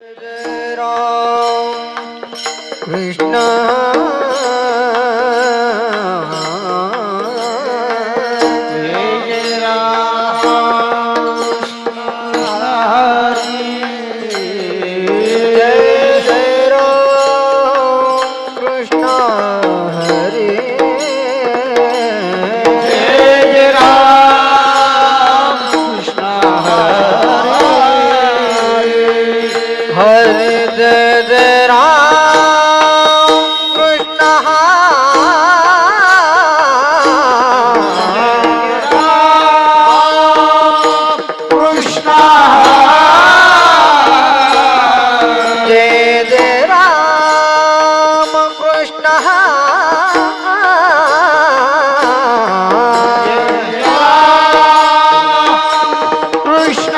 जय राम कृष्ण जय जय राम हरि जय जय राम कृष्ण हरि जय जय राम कृष्ण हरि हरे जय जय राम कृष्ण कृष्ण जय जय राम कृष्ण कृष्ण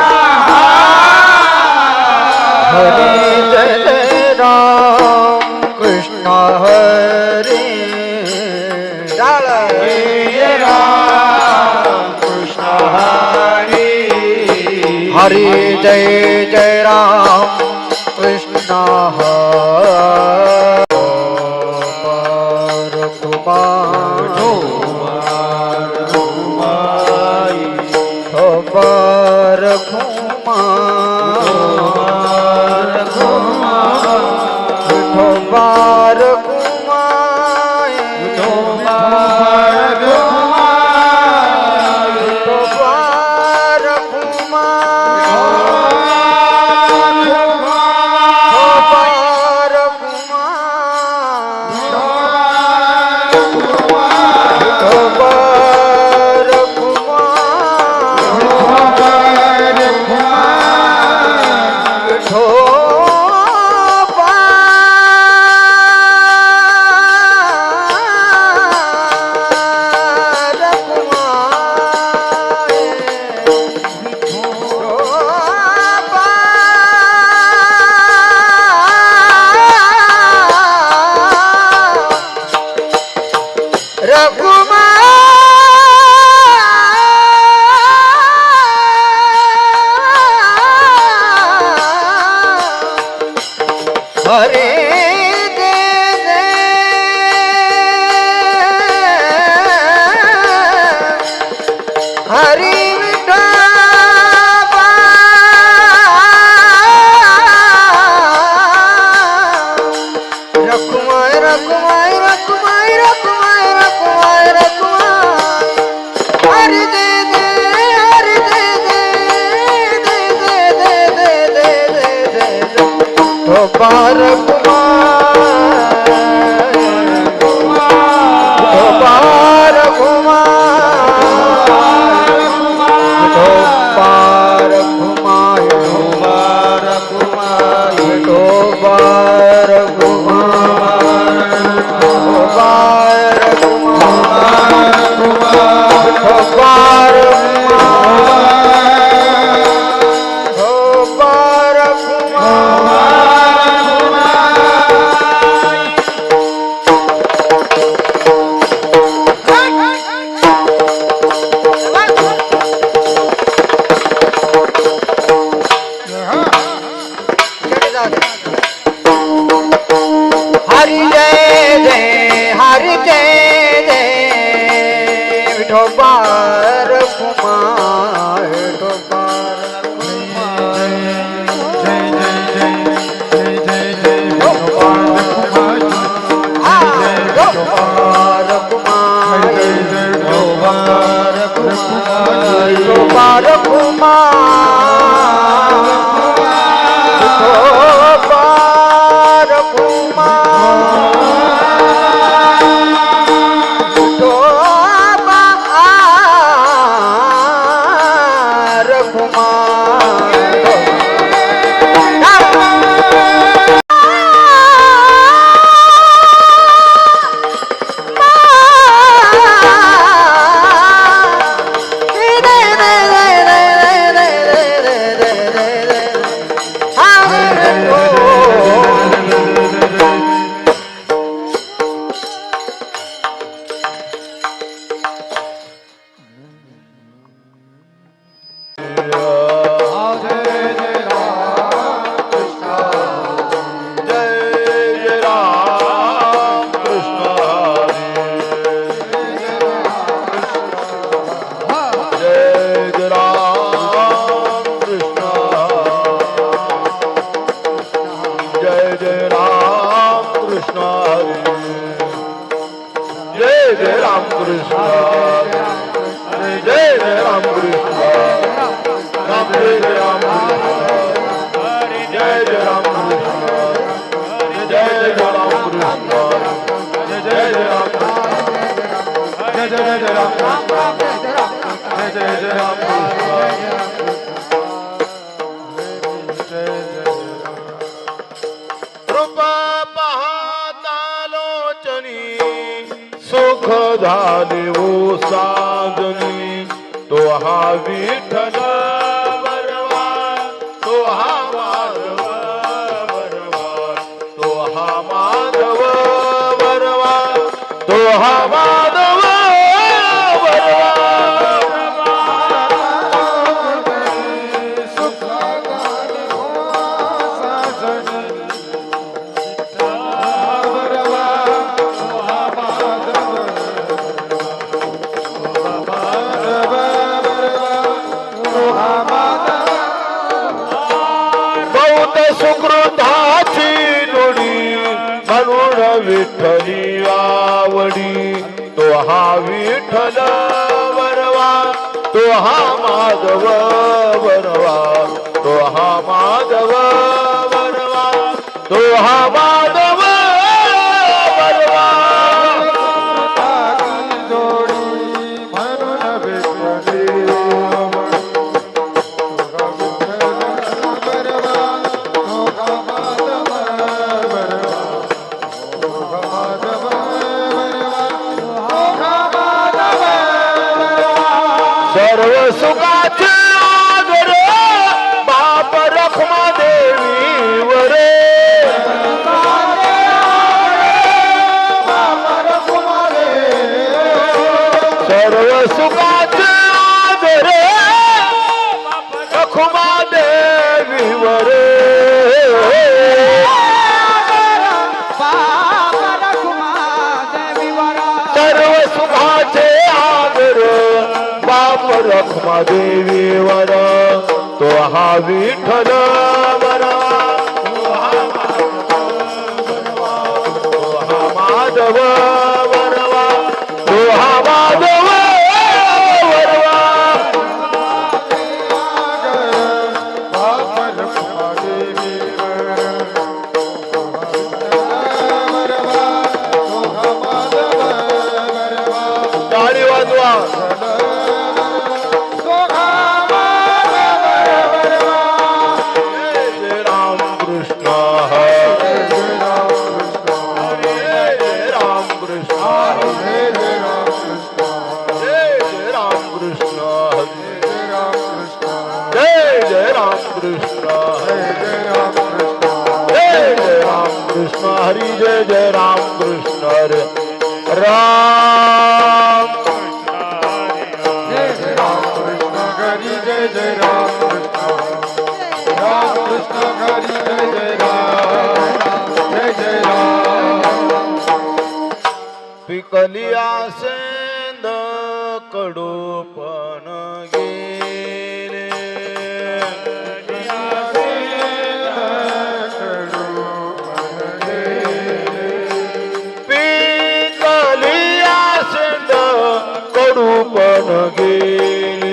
हरे जय जय राम कृष्ण हरे जय राम कृष्ण हरे हरे जय जय राम कृष्ण हरे पर बार घुमाए बार हरे दे दे हरि विठोबा रखुमाई रखुमाई रखुमाई रखुमाई रखुमाई रखुमाई हरि दे दे हरि दे दे दे दे दे दे दे दे तो बार हरि जय जय हरि जय जय विठोबार कुमार विठोबार जय जय राम कृष्ण जय जय राम कृष्ण राम जय जय राम कृष्ण जय जय राम कृष्ण जय जय राम कृष्ण जय जय राम जय जय जय राम जय जय जय राम रूप पाहता लोचनी सुख झाले ओ साधनी तो हा विठ्ठल बरवा तो हा माधव बरवा तो हा माधव बरवा तो हा माधव सुकृताची जोडी म्हणून विठ्ठली आवडी तो हा विठ्ठल बरवा तो हा माधव बरवा तो हा माधव बरवा तो हा माधव बरवा जोडी म्हणून विठ्ठली सर्व सुखाचे आदर बाप रखमा देवी वरे सर्व सुखाचे आदर रखमा देवी वरे सर्व सुखाचे आदर बाप रखमा देवी वर तो हा विठ्ठल बरा तो हा माधव बरवा तो हा माधव बरवा बाप रखमा देवी टाळी वाजवा हरि जय जय राम कृष्ण हरे राम जय जय राम कृष्ण हरि जय जय राम कृष्ण राम कृष्ण हरि जय जय राम पिकलिया सेंद कडूपण गेले कडूपण गेले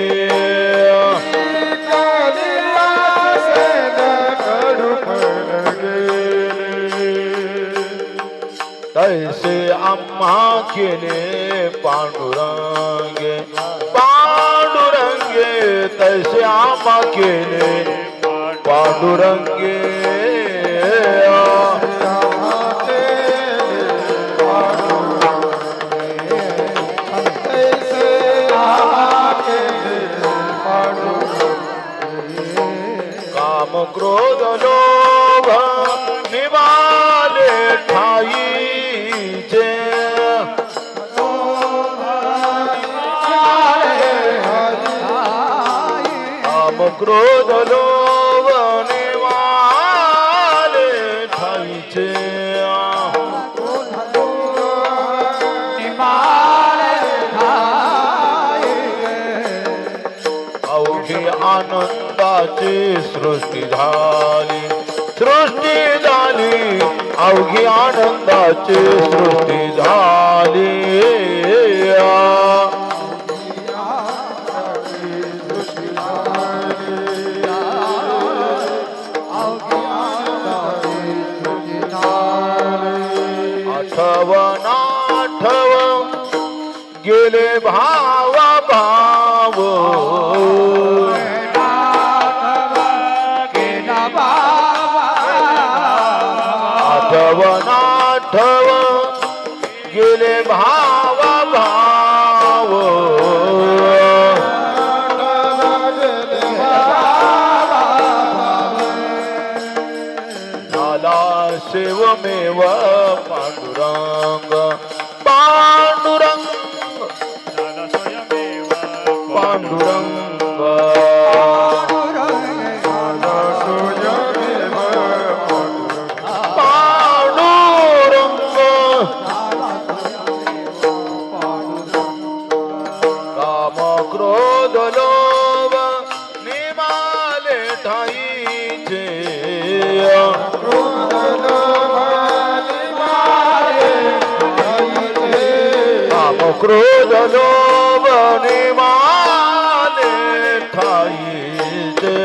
तैसे आम्हा केले पांडुरंगे पांडुरंगे तैसे आम्हा केले पांडुरंगे काम क्रोध लोभ निवाले ठाईचे काम क्रोध लोभ निवाले ठाईचे अवघी आनंदाची सृष्टी झाली अवघी आनंदाची सृष्टी झाली आठवण गेले भाव भाव आठवण गेले भाव भाव झाला शिवमेव पांडुरंग पांडुरंग पांडुरंग क्रोध लोभ निमाले ठाईचे काम क्रोध लोभ निमाले ठाईचे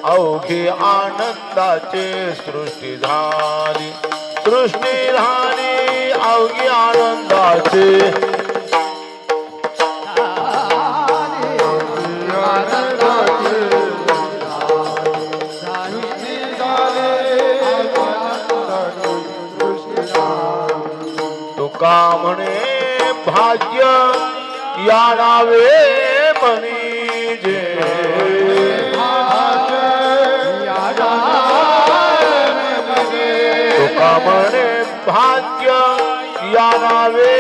अवघी आनंदाची सृष्टी झाली अवघी आनंदाची तुका म्हणे भाग्य या नावे म्हणीजे तुका म्हणे भाग्य या नावे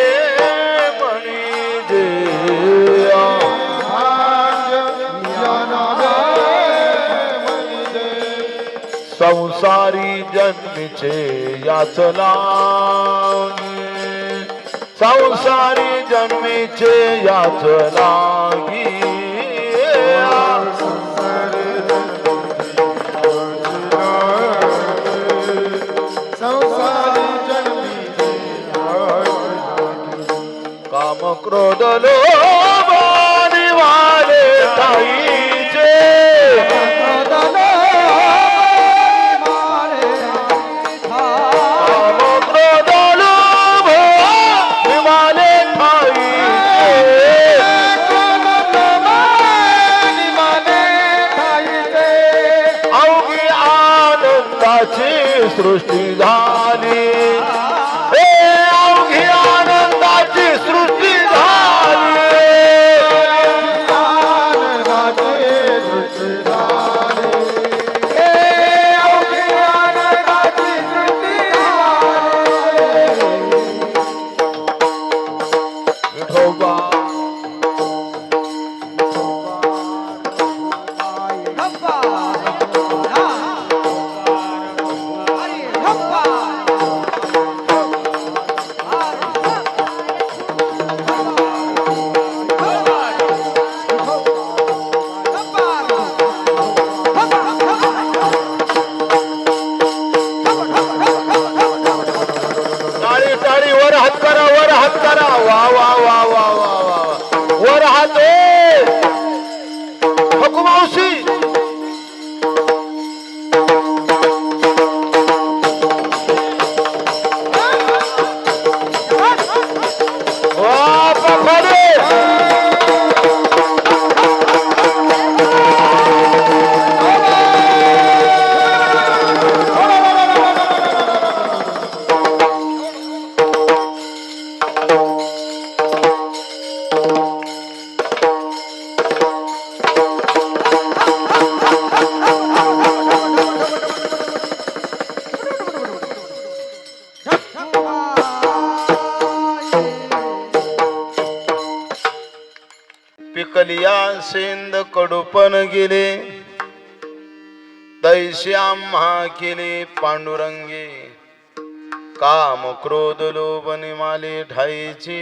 म्हणीजे संसारी जन्मीचे याच लागी संसारी जन्मीचे याच लागी काम क्रोध लोभ निवाले ठाईचे काम क्रोध लोभ निवाले ठाईचे अवघी आनंदाची सृष्टी झाली अवघी आनंदाची सृष्टी हात करा वा वा वा वा वा वा वर हात हकुमावशी पिकलिया सेंद कडूपण गेले तैसे आम्हा केले पांडुरंगे काम क्रोध लोभ निमाले ठाईची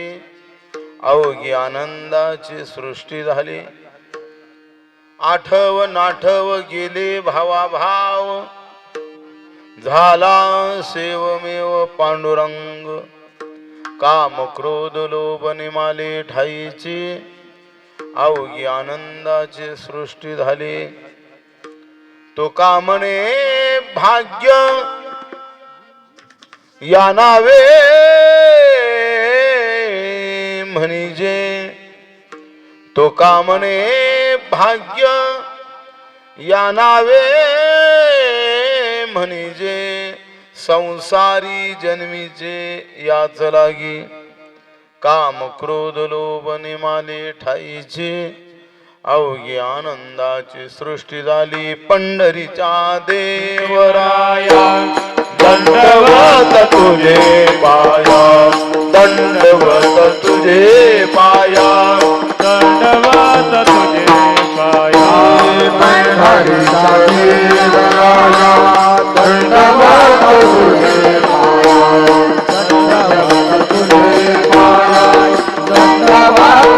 अवघी आनंदाची सृष्टी झाली आठव नाठव गेले भावा भाव झाला सेवमेव पांडुरंग काम क्रोध लोभ निमाले ठाईची अवघी आनंदाची सृष्टी झाली तो कामने भाग्य या नावे म्हणजे तो कामने भाग्य या नावे म्हणजे संसारी जन्मीचे याच लागी काम क्रोध लोभ निमाले ठाईची अवघी आनंदाची सृष्टी झाली पंढरीच्या देवराया दंडवत तुझे पाया दंडवत तुझे पाया दंडवत तुझे पाया पंढरीचा देवराया दंडवत तुझे पाया दंडवत तुझे पाया दंडवत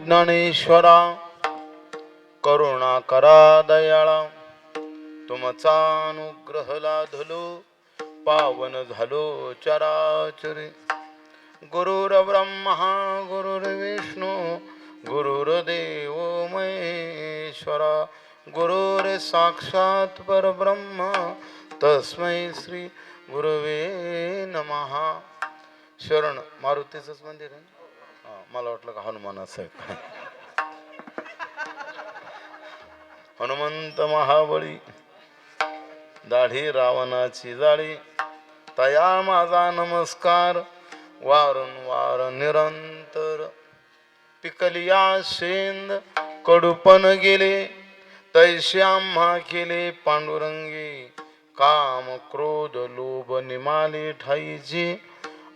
ज्ञानेश्वरा करुणा करा दयाळा तुमचा अनुग्रह लाधलो पावन झालो चराचरी गुरुर्ब्रह्मा गुरुर्विष्णू गुरुर्देव महेश्वरा गुरुर् साक्षात परब्रह्म तस्मै श्री गुरुवे नमः. शरण मारुतीचंच मंदिर आहे. मला वाटलं का हनुमानाचं आहे. हनुमंत महाबळी दाढी रावणाची जाळी तया माझा नमस्कार वारंवार निरंतर पिकलिया शेंद कडूपण गेले तैसे आम्हा केले पांडुरंगी काम क्रोध लोभ निमाले ठाईची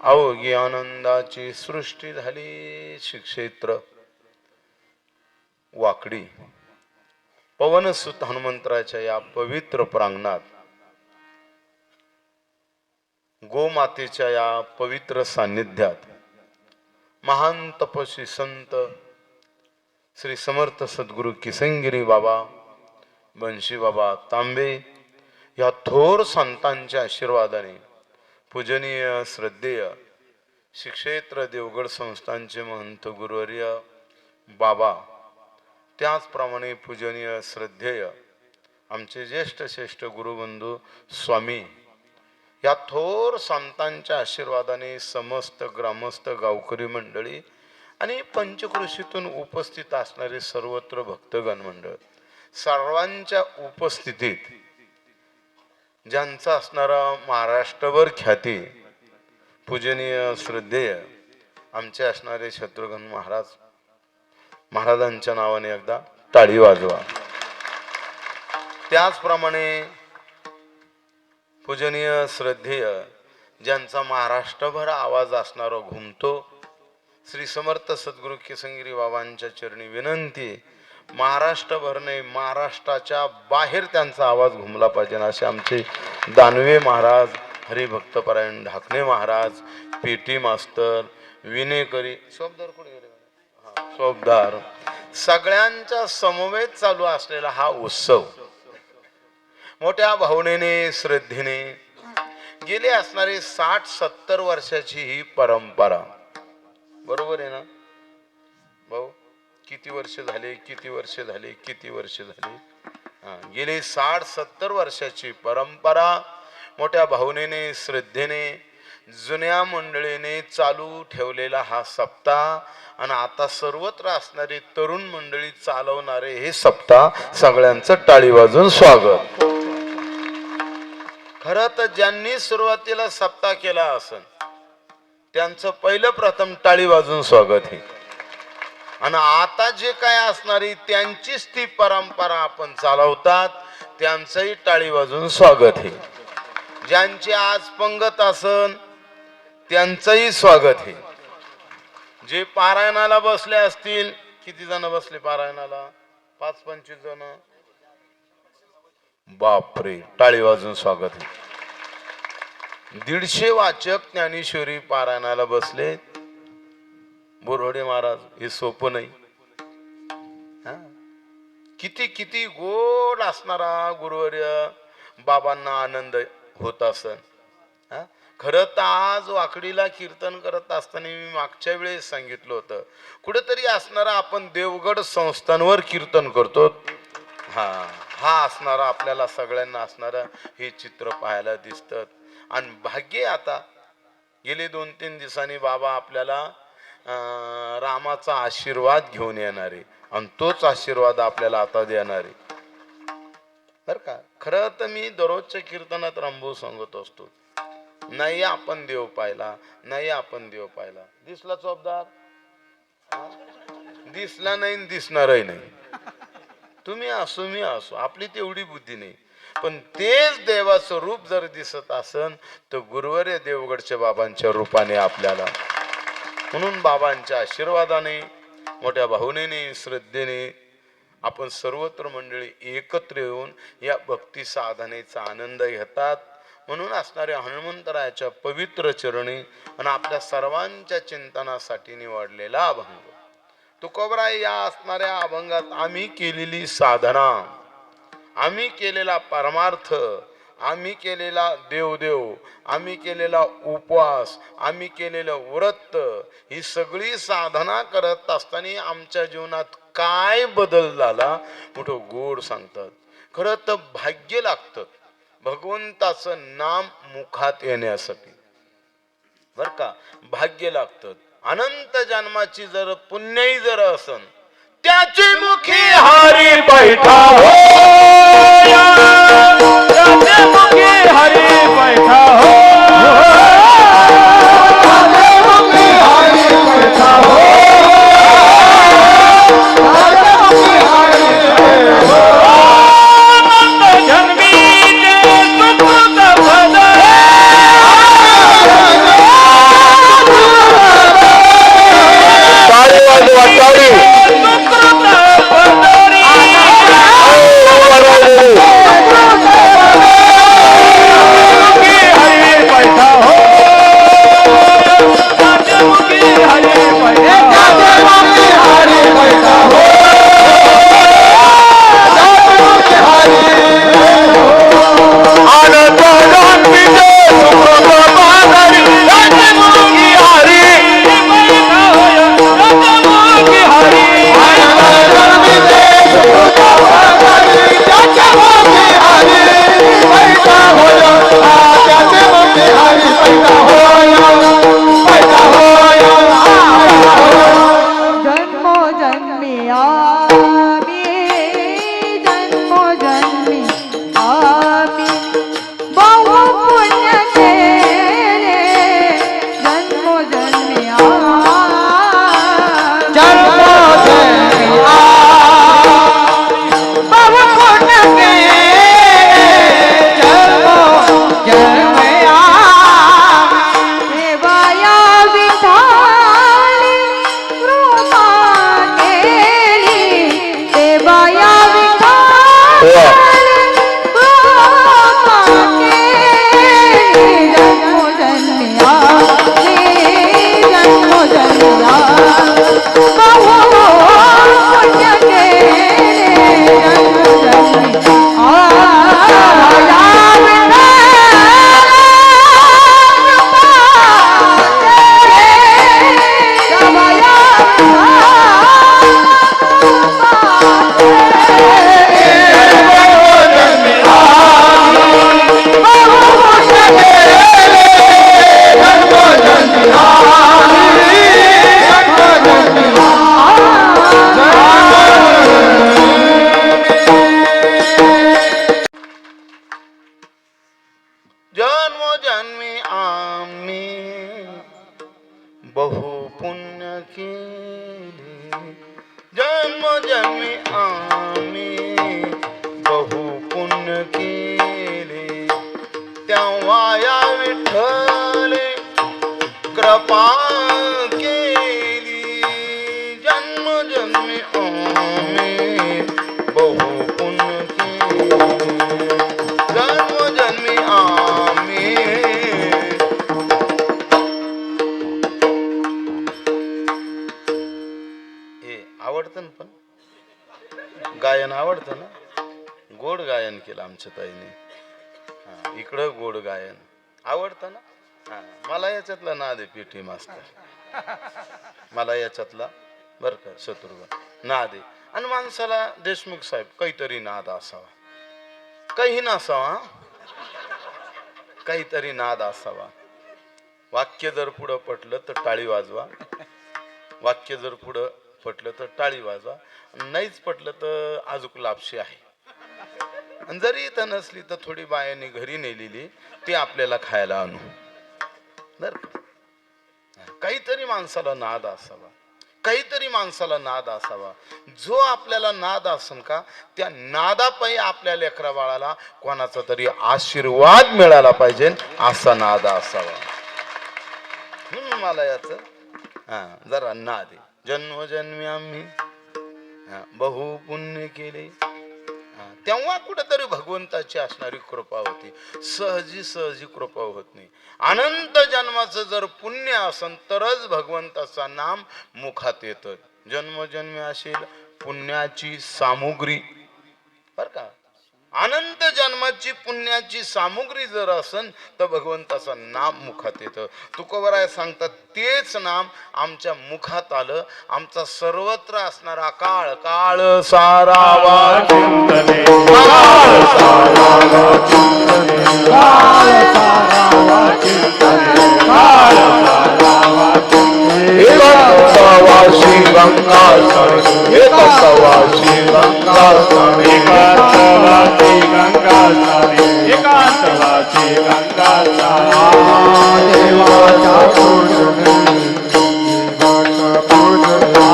अवघी आनंदाची सृष्टी झाली. श्रीक्षेत्र वाकडी पवनसुत हनुमंतराच्या या पवित्र प्रांगणात गोमातेच्या या पवित्र सान्निध्यात महान तपस्वी संत श्री समर्थ सद्गुरु किसनगिरी बाबा बंशी बाबा तांबे या थोर संतांच्या आशीर्वादाने पूजनीय श्रद्धेय श्रीक्षेत्र देवगड संस्थानचे महंत गुरुवर्य बाबा त्याचप्रमाणे पूजनीय श्रद्धेय आमचे ज्येष्ठ श्रेष्ठ गुरुबंधू स्वामी या थोर संतांच्या आशीर्वादाने समस्त ग्रामस्थ गावकरी मंडळी आणि पंचकृषीतून उपस्थित असणारे सर्वत्र भक्तगण मंडळ सर्वांच्या उपस्थितीत ज्यांचा असणारा महाराष्ट्रभर ख्याती पूजनीय श्रद्धेय आमचे असणारे शत्रुघ्न महाराजांच्या नावाने एकदा टाळी वाजवा. त्याचप्रमाणे पूजनीय श्रद्धेय ज्यांचा महाराष्ट्रभर आवाज असणारा घुमतो, श्री समर्थ सद्गुरू केसंगिरी बाबांच्या चरणी विनंती, महाराष्ट्रभर नाही महाराष्ट्राच्या बाहेर त्यांचा आवाज घुमला पाहिजे असे आमचे दानवे महाराज, हरिभक्तपरायण ढाकणे महाराज, पेटी मास्तर, विनेकरी, सोबदार कुठे गेले? सोबदार, सगळ्यांच्या समवेत चालू असलेला हा उत्सव मोठ्या भावनेने श्रद्धेने गेले असणारे 60-70 वर्षाची ही परंपरा. बरोबर आहे ना भाऊ? किती वर्ष झाले? गेली 60-70 वर्षाची परंपरा मोठ्या भावनेने श्रद्धेने जुन्या मंडळीने चालू ठेवलेला हा सप्ताह आणि आता सर्वत्र असणारी तरुण मंडळी चालवणारे हे सप्ताह, सगळ्यांचं टाळी वाजून स्वागत. खरं तर ज्यांनी सुरुवातीला सप्ताह केला असेल त्यांचं पहिलं प्रथम टाळी वाजून स्वागत आहे. आणि आता जे काय असणारी त्यांचीच ती परंपरा आपण चालवतात त्यांचंही टाळी वाजून स्वागत आहे. ज्यांचे आज पंगत असन त्यांचंही स्वागत आहे. जे पारायणाला बसले असतील, किती जण बसले पारायणाला? 5-25 जण. बापरे, टाळी वाजून स्वागत आहे. 150 वाचक ज्ञानेश्वरी पारायणाला बसले. बोरवडे महाराज, हे सोपं नाही. किती किती गोड असणारा गुरुवर्य बाबांना आनंद होत असन. खरं तर आज वाकडीला कीर्तन करत असताना मी मागच्या वेळेस सांगितलं होतं, कुठेतरी असणारा आपण देवगड संस्थांवर कीर्तन करतो. हा असणारा आपल्याला सगळ्यांना असणारा हे चित्र पाहायला दिसतं. आणि भाग्य आता गेले 2-3 दिवसांनी बाबा आपल्याला रामाचा आशीर्वाद घेऊन येणार आहे आणि तोच आशीर्वाद आपल्याला आता देणार आहे बर का. खरं तर मी दररोजच्या कीर्तनात रामभाऊ सांगत असतो, नाही आपण देव पाहिला, नाही आपण देव पाहिला. दिसला चोपदार? दिसला नाही, दिसणारही नाही. तुम्ही असो मी असो, आपली तेवढी बुद्धी नाही. पण तेच देवाचं रूप जर दिसत असन तर गुरुवर्य देवगडच्या बाबांच्या रूपाने आपल्याला, म्हणून बाबांच्या आशीर्वादाने मोठ्या भावनेने श्रद्धेने आपण सर्वत्र मंडळी एकत्र येऊन या भक्ती साधनेचा आनंद घेतात. म्हणून असणाऱ्या हनुमंतरायाच्या पवित्र चरणी आणि आपल्या सर्वांच्या चिंतनासाठी निवडलेला अभंग तुकोबराय. या असणाऱ्या अभंगात आम्ही केलेली साधना, आम्ही केलेला परमार्थ, आम्ही केलेला देवदेव, आम्ही केलेला उपवास, आम्ही केलेलं व्रत, ही सगळी साधना करत असताना आमच्या जीवनात काय बदल झाला मोठं गोड सांगतात. खरं तर भाग्य लागतं भगवंताचं नाम मुखात येण्यासाठी बर का. भाग्य लागतं. अनंत जन्माची जर पुण्यही जर असन त्याची मुखी हरी बैठा हो, त्याचे मुखी हरी बैठा हो, त्याचे मुखी हरी बैठा हो, त्याचे मुखी हरी बैठा हो. अनंत जन्मीचे सुकृत भजन, टाळी वाजवा, टाळी. हरी जन्मो जन्मिया बहु पुण्य के जन्मो जन्मिया देवाया विठाली कृपा केली देवाया विठाली जन्मो जन्मिया जन्मो जन्मिया बहु पुण्य के जन्मो जन्मिया जन्मोजन्मी आम्ही बहु पुण्य केले जन्मोजन्मी आम्ही बहु पुण्य केले तेव्हा या विठ्ठले कृपा केली जन्मोजन्मी आम्ही बहु पुण्य केले जन्मोजन्मी आम्ही आवडतं ना पण गायन आवडतं ना गोड गायन केलं आमच्या ताईने इकडं गोड गायन आवडतं ना मला याच्यातला नाद आहे पीटी मास्तर मला याच्यातला बर का शत्रुघ्न नाद आहे आणि माणसाला देशमुख साहेब काहीतरी नाद असावा काही नसावा काहीतरी नाद असावा वाक्य जर पुढं पटलं तर टाळी वाजवा वाक्य जर पुढं पटलं तर टाळी वाजवा नाहीच पटलं तर आजूक लापशी आहे आणि जरी इथं नसली तर थोडी बायांनी घरी नेलेली ती आपल्याला खायला आणू बर काहीतरी माणसाला नाद असावा काहीतरी माणसाला नाद असावा जो आपल्याला नाद असन का त्या नादापायी आपल्या लेकरा बाळाला कोणाचा तरी आशीर्वाद मिळाला पाहिजे असा नाद असावा म्हणून मला याच जरा नाद आहे जन्मोजन्मी आम्ही बहु पुण्य केले तेव्हा कुठेतरी भगवंताची असणारी कृपा होती सहजी सहजी कृपा होत नाही अनंत जन्माचं जर पुण्य असन तरच भगवंताचा नाम मुखात येतं जन्मोजन्मी असेल पुण्याची सामुग्री बर का अनंत जन्माची पुण्याची सामुग्री जर असन तर भगवंताचं नाम मुखात येतं तुकोबराय सांगतात तेच नाम आमच्या मुखात आलं आमचा सर्वत्र असणारा काळ काळ सारावा चिंतने काळ सारावा चिंतने काळ सारावा चिंतने काळ सारावा चिंतने एकांतवासी गंगा सर एकांतवासी गंगा सर एकांतवासी गंगा सर एकांतवासी गंगा सर देवाचा पूजने देवाचा पूजने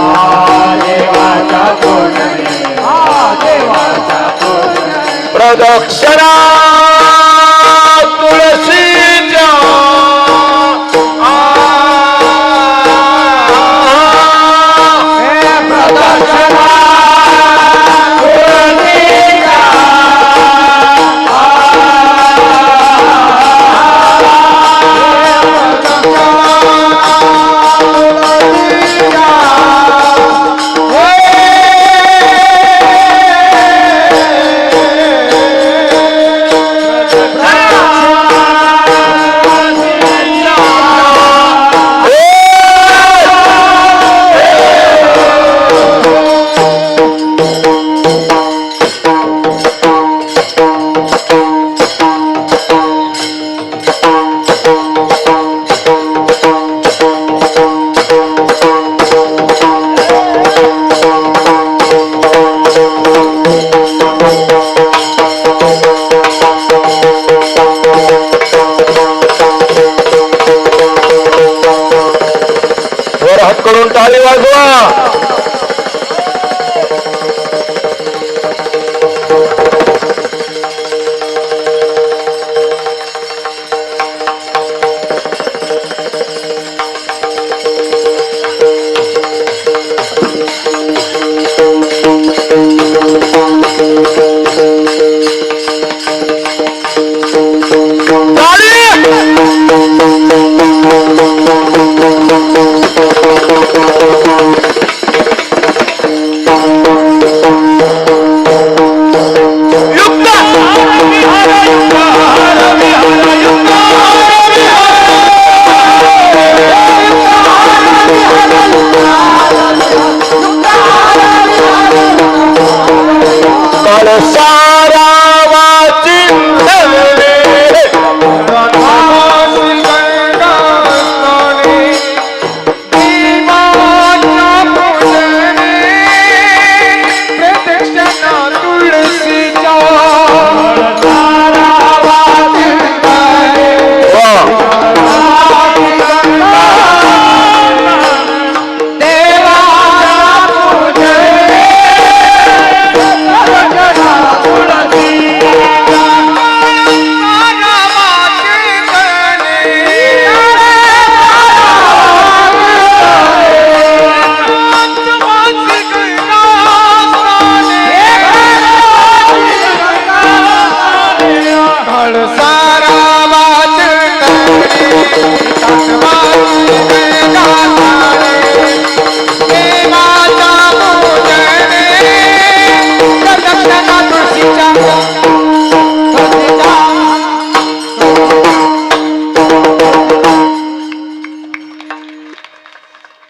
देवाचा पूजने प्रदक्षिणा तुळशीच्या प्रदक्षिणा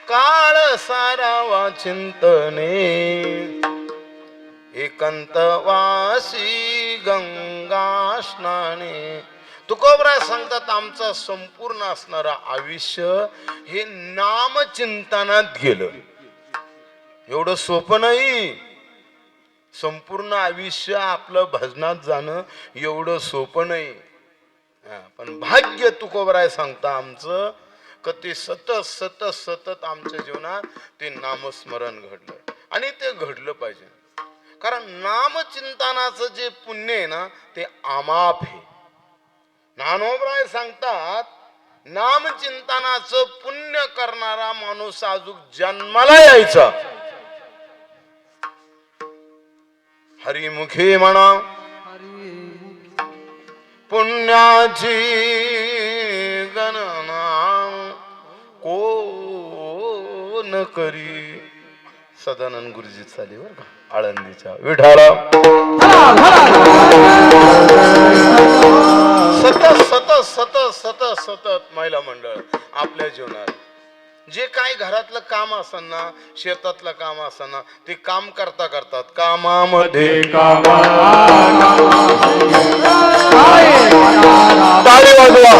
काळ सारावा चिंतने एकांतवासी गंगा स्नाने. तुकोबराय सांगतात आमचं संपूर्ण असणारं आयुष्य हे नामचिंतनात गेलं. एवढं सोपं नाही. संपूर्ण आयुष्य आपलं भजनात जाणं एवढं सोपं नाही. पण भाग्य तुकोबराय सांगता आमचं ते सतत सतत सतत आमच्या जीवनात ते नामस्मरण घडलं आणि ते घडलं पाहिजे. कारण नामचिंतनाचं जे पुण्य आहे ना ते अमाप आहे. ज्ञानोबराय सांगतात नामचिंतनाचं पुण्य करणारा माणूस अजून जन्माला यायचा. हरिमुखे म्हणा पुण्याची गणना कोण करी. सदानंद गुरुजी चाले बर का आळंदीच्या विठाला. सतत सतत सतत सतत सतत महिला मंडळ आपल्या जीवनात जे काही घरातलं काम असताना शेतातलं काम असताना ते काम करता करतात कामामध्ये टाळी वाजवा.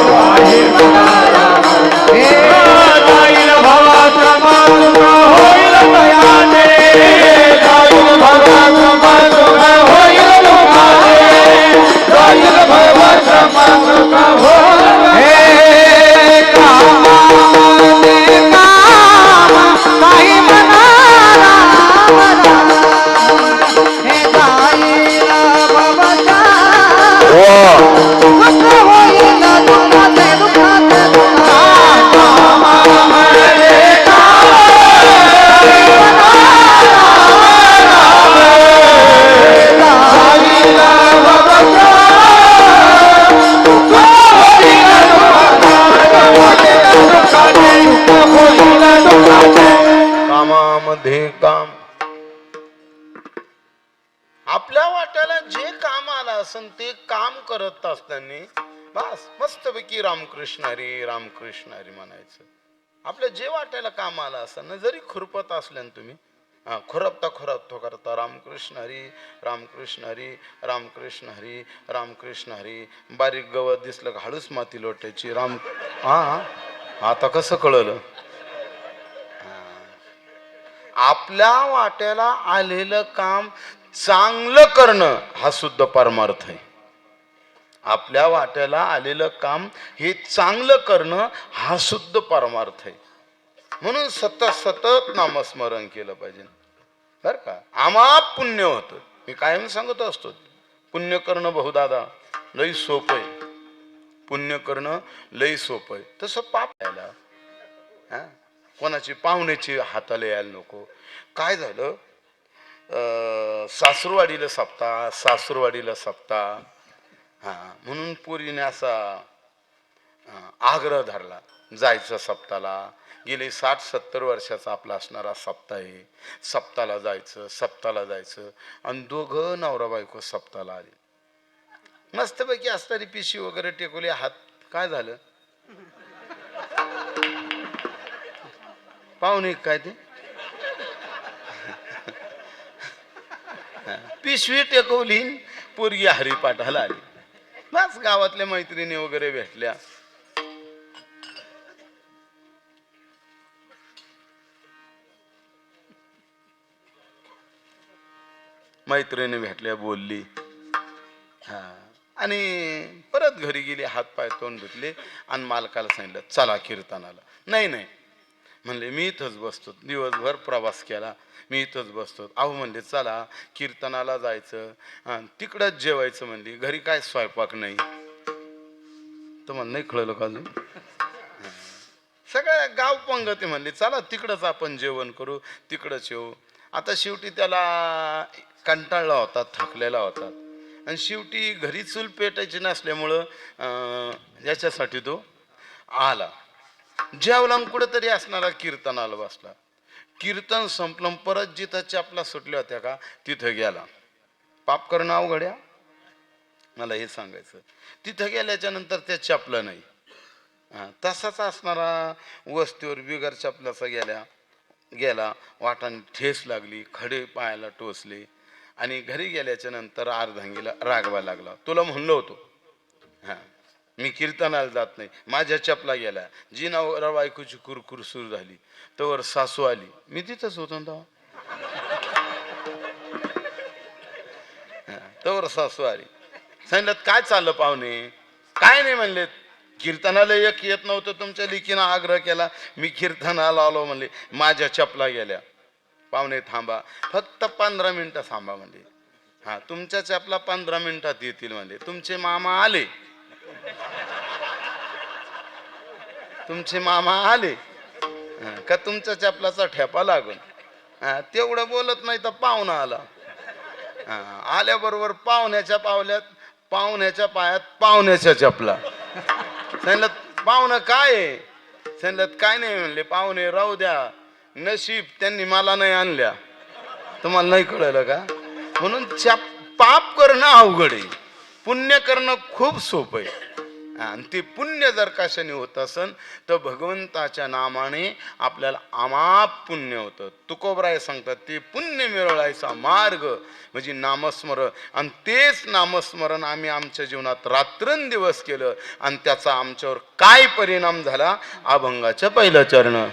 कामामध्ये काम आपल्या वाट्याला जे काम आलं असेल ते काम करत असताना बस मस्तपैकी रामकृष्ण हरी रामकृष्ण हरी म्हणायचं. आपल्या जे वाट्याला काम आलं असेल ना जरी खुरपत असल्याने तुम्ही खुरपता खुरपतो करता रामकृष्ण हरी रामकृष्ण हरी रामकृष्ण हरी रामकृष्ण हरी. बारीक गवत दिसलं का हळूच माती लोटायची राम. आता कसं कळलं. आपल्या वाट्याला आलेलं काम चांगलं करणं हा सुद्धा परमार्थ आहे. आपल्या वाट्याला आलेलं काम हे चांगलं करणं हा सुद्धा परमार्थ आहे. म्हणून सतत नामस्मरण केलं पाहिजे बरं का. आमाप पुण्य होतं. मी कायम सांगत असतो पुण्य करणं बहुदादा लई सोपं आहे. पुण्य करणं लई सोपं आहे. तसं पाप यायला कोणाची पाहुण्याची हाताला यायला नको. काय झालं सासूरवाडीला सप्ताह म्हणून पोरीने असा आग्रह धरला जायचं सप्ताला. गेले 60-70 वर्षाचा आपला असणारा सप्ताह आहे. सप्ताला जायचं आणि दोघं नवरा बायको सप्ताला आले. मस्तपैकी असणारी पिशी वगैरे टेकवली. हात काय झालं पाहुणे काय ते पिशवी टेकवली. पोरगी हरिपाठाला आली. बस गावातल्या मैत्रिणी वगैरे भेटल्या. मैत्रिणी भेटल्या बोलली आणि परत घरी गेली. हात पाय तोंड धुतले आणि मालकाला सांगितलं चला कीर्तनाला. नाही म्हणले मी इथंच बसतो. दिवसभर प्रवास केला मी इथंच बसतो. अहो म्हणले चला कीर्तनाला जायचं तिकडंच जेवायचं. म्हणली घरी काय स्वयंपाक नाही. तुम्हाला नाही कळलं का अजून. सगळ्या गाव पंगती म्हणली चला तिकडंच आपण जेवण करू तिकडंच येऊ. आता शेवटी त्याला कंटाळला होता थकलेला होता आणि शेवटी घरी चूल पेटायची नसल्यामुळं याच्यासाठी तो आला. जेवला कुठंतरी असणारा कीर्तनाला बसला. कीर्तन संपलं परत जिथं चपला सुटल्या होत्या का तिथं गेला. पाप करणं अवघड्या मला हे सांगायचं. तिथं गेल्याच्या नंतर त्या चपला नाही. तसाच असणारा वस्तीवर बिगर चपलाचा गेला. वाटाने ठेस लागली. खडे पायाला टोचले आणि घरी गेल्याच्या नंतर अर्धांगीला रागवा लागला. तुला म्हणलो होतो मी कीर्तनाला जात नाही. माझ्या चपला गेल्या. जी नवरा बायकोची कुरकुर सुरू झाली तोवर सासू आली. मी तिथंच होतो ना तोवर सासू आली. सांगितलं काय चाललं पाहुणे. काय नाही म्हणले कीर्तनाला एक येत नव्हतं. तुमच्या लेकीनं आग्रह केला मी कीर्तनाला आलो. म्हणले माझ्या चपला गेल्या. पाहुणे थांबा फक्त 15 मिनिटं थांबा म्हणले. तुमच्या चपला 15 मिनिटात येतील म्हणले. तुमचे मामा आले. का तुमच्या चपलाचा ठेपा लागून तेवढं बोलत नाही तर पाहुणा आला. आल्याबरोबर पाहुण्याच्या पायात पाहुण्याच्या चपला. सांगितलं पाहुणं काय आहे. सांगितलं काय नाही म्हणले पाहुणे राहू द्या नशीब त्यांनी मला नाही आणल्या. तुम्हाला नाही कळलं का. म्हणून पाप करणं अवघड आहे. पुण्य करणं खूप सोपं आहे. आणि ते पुण्य जर कशाने होत असन तर भगवंताच्या नामाने आपल्याला अमाप पुण्य होतं. तुकोबराय सांगतात ते पुण्य मिळवायचा मार्ग म्हणजे नामस्मरण. आणि तेच नामस्मरण आम्ही आमच्या जीवनात रात्रंदिवस केलं आणि त्याचा आमच्यावर काय परिणाम झाला. अभंगाच्या पहिलं चरण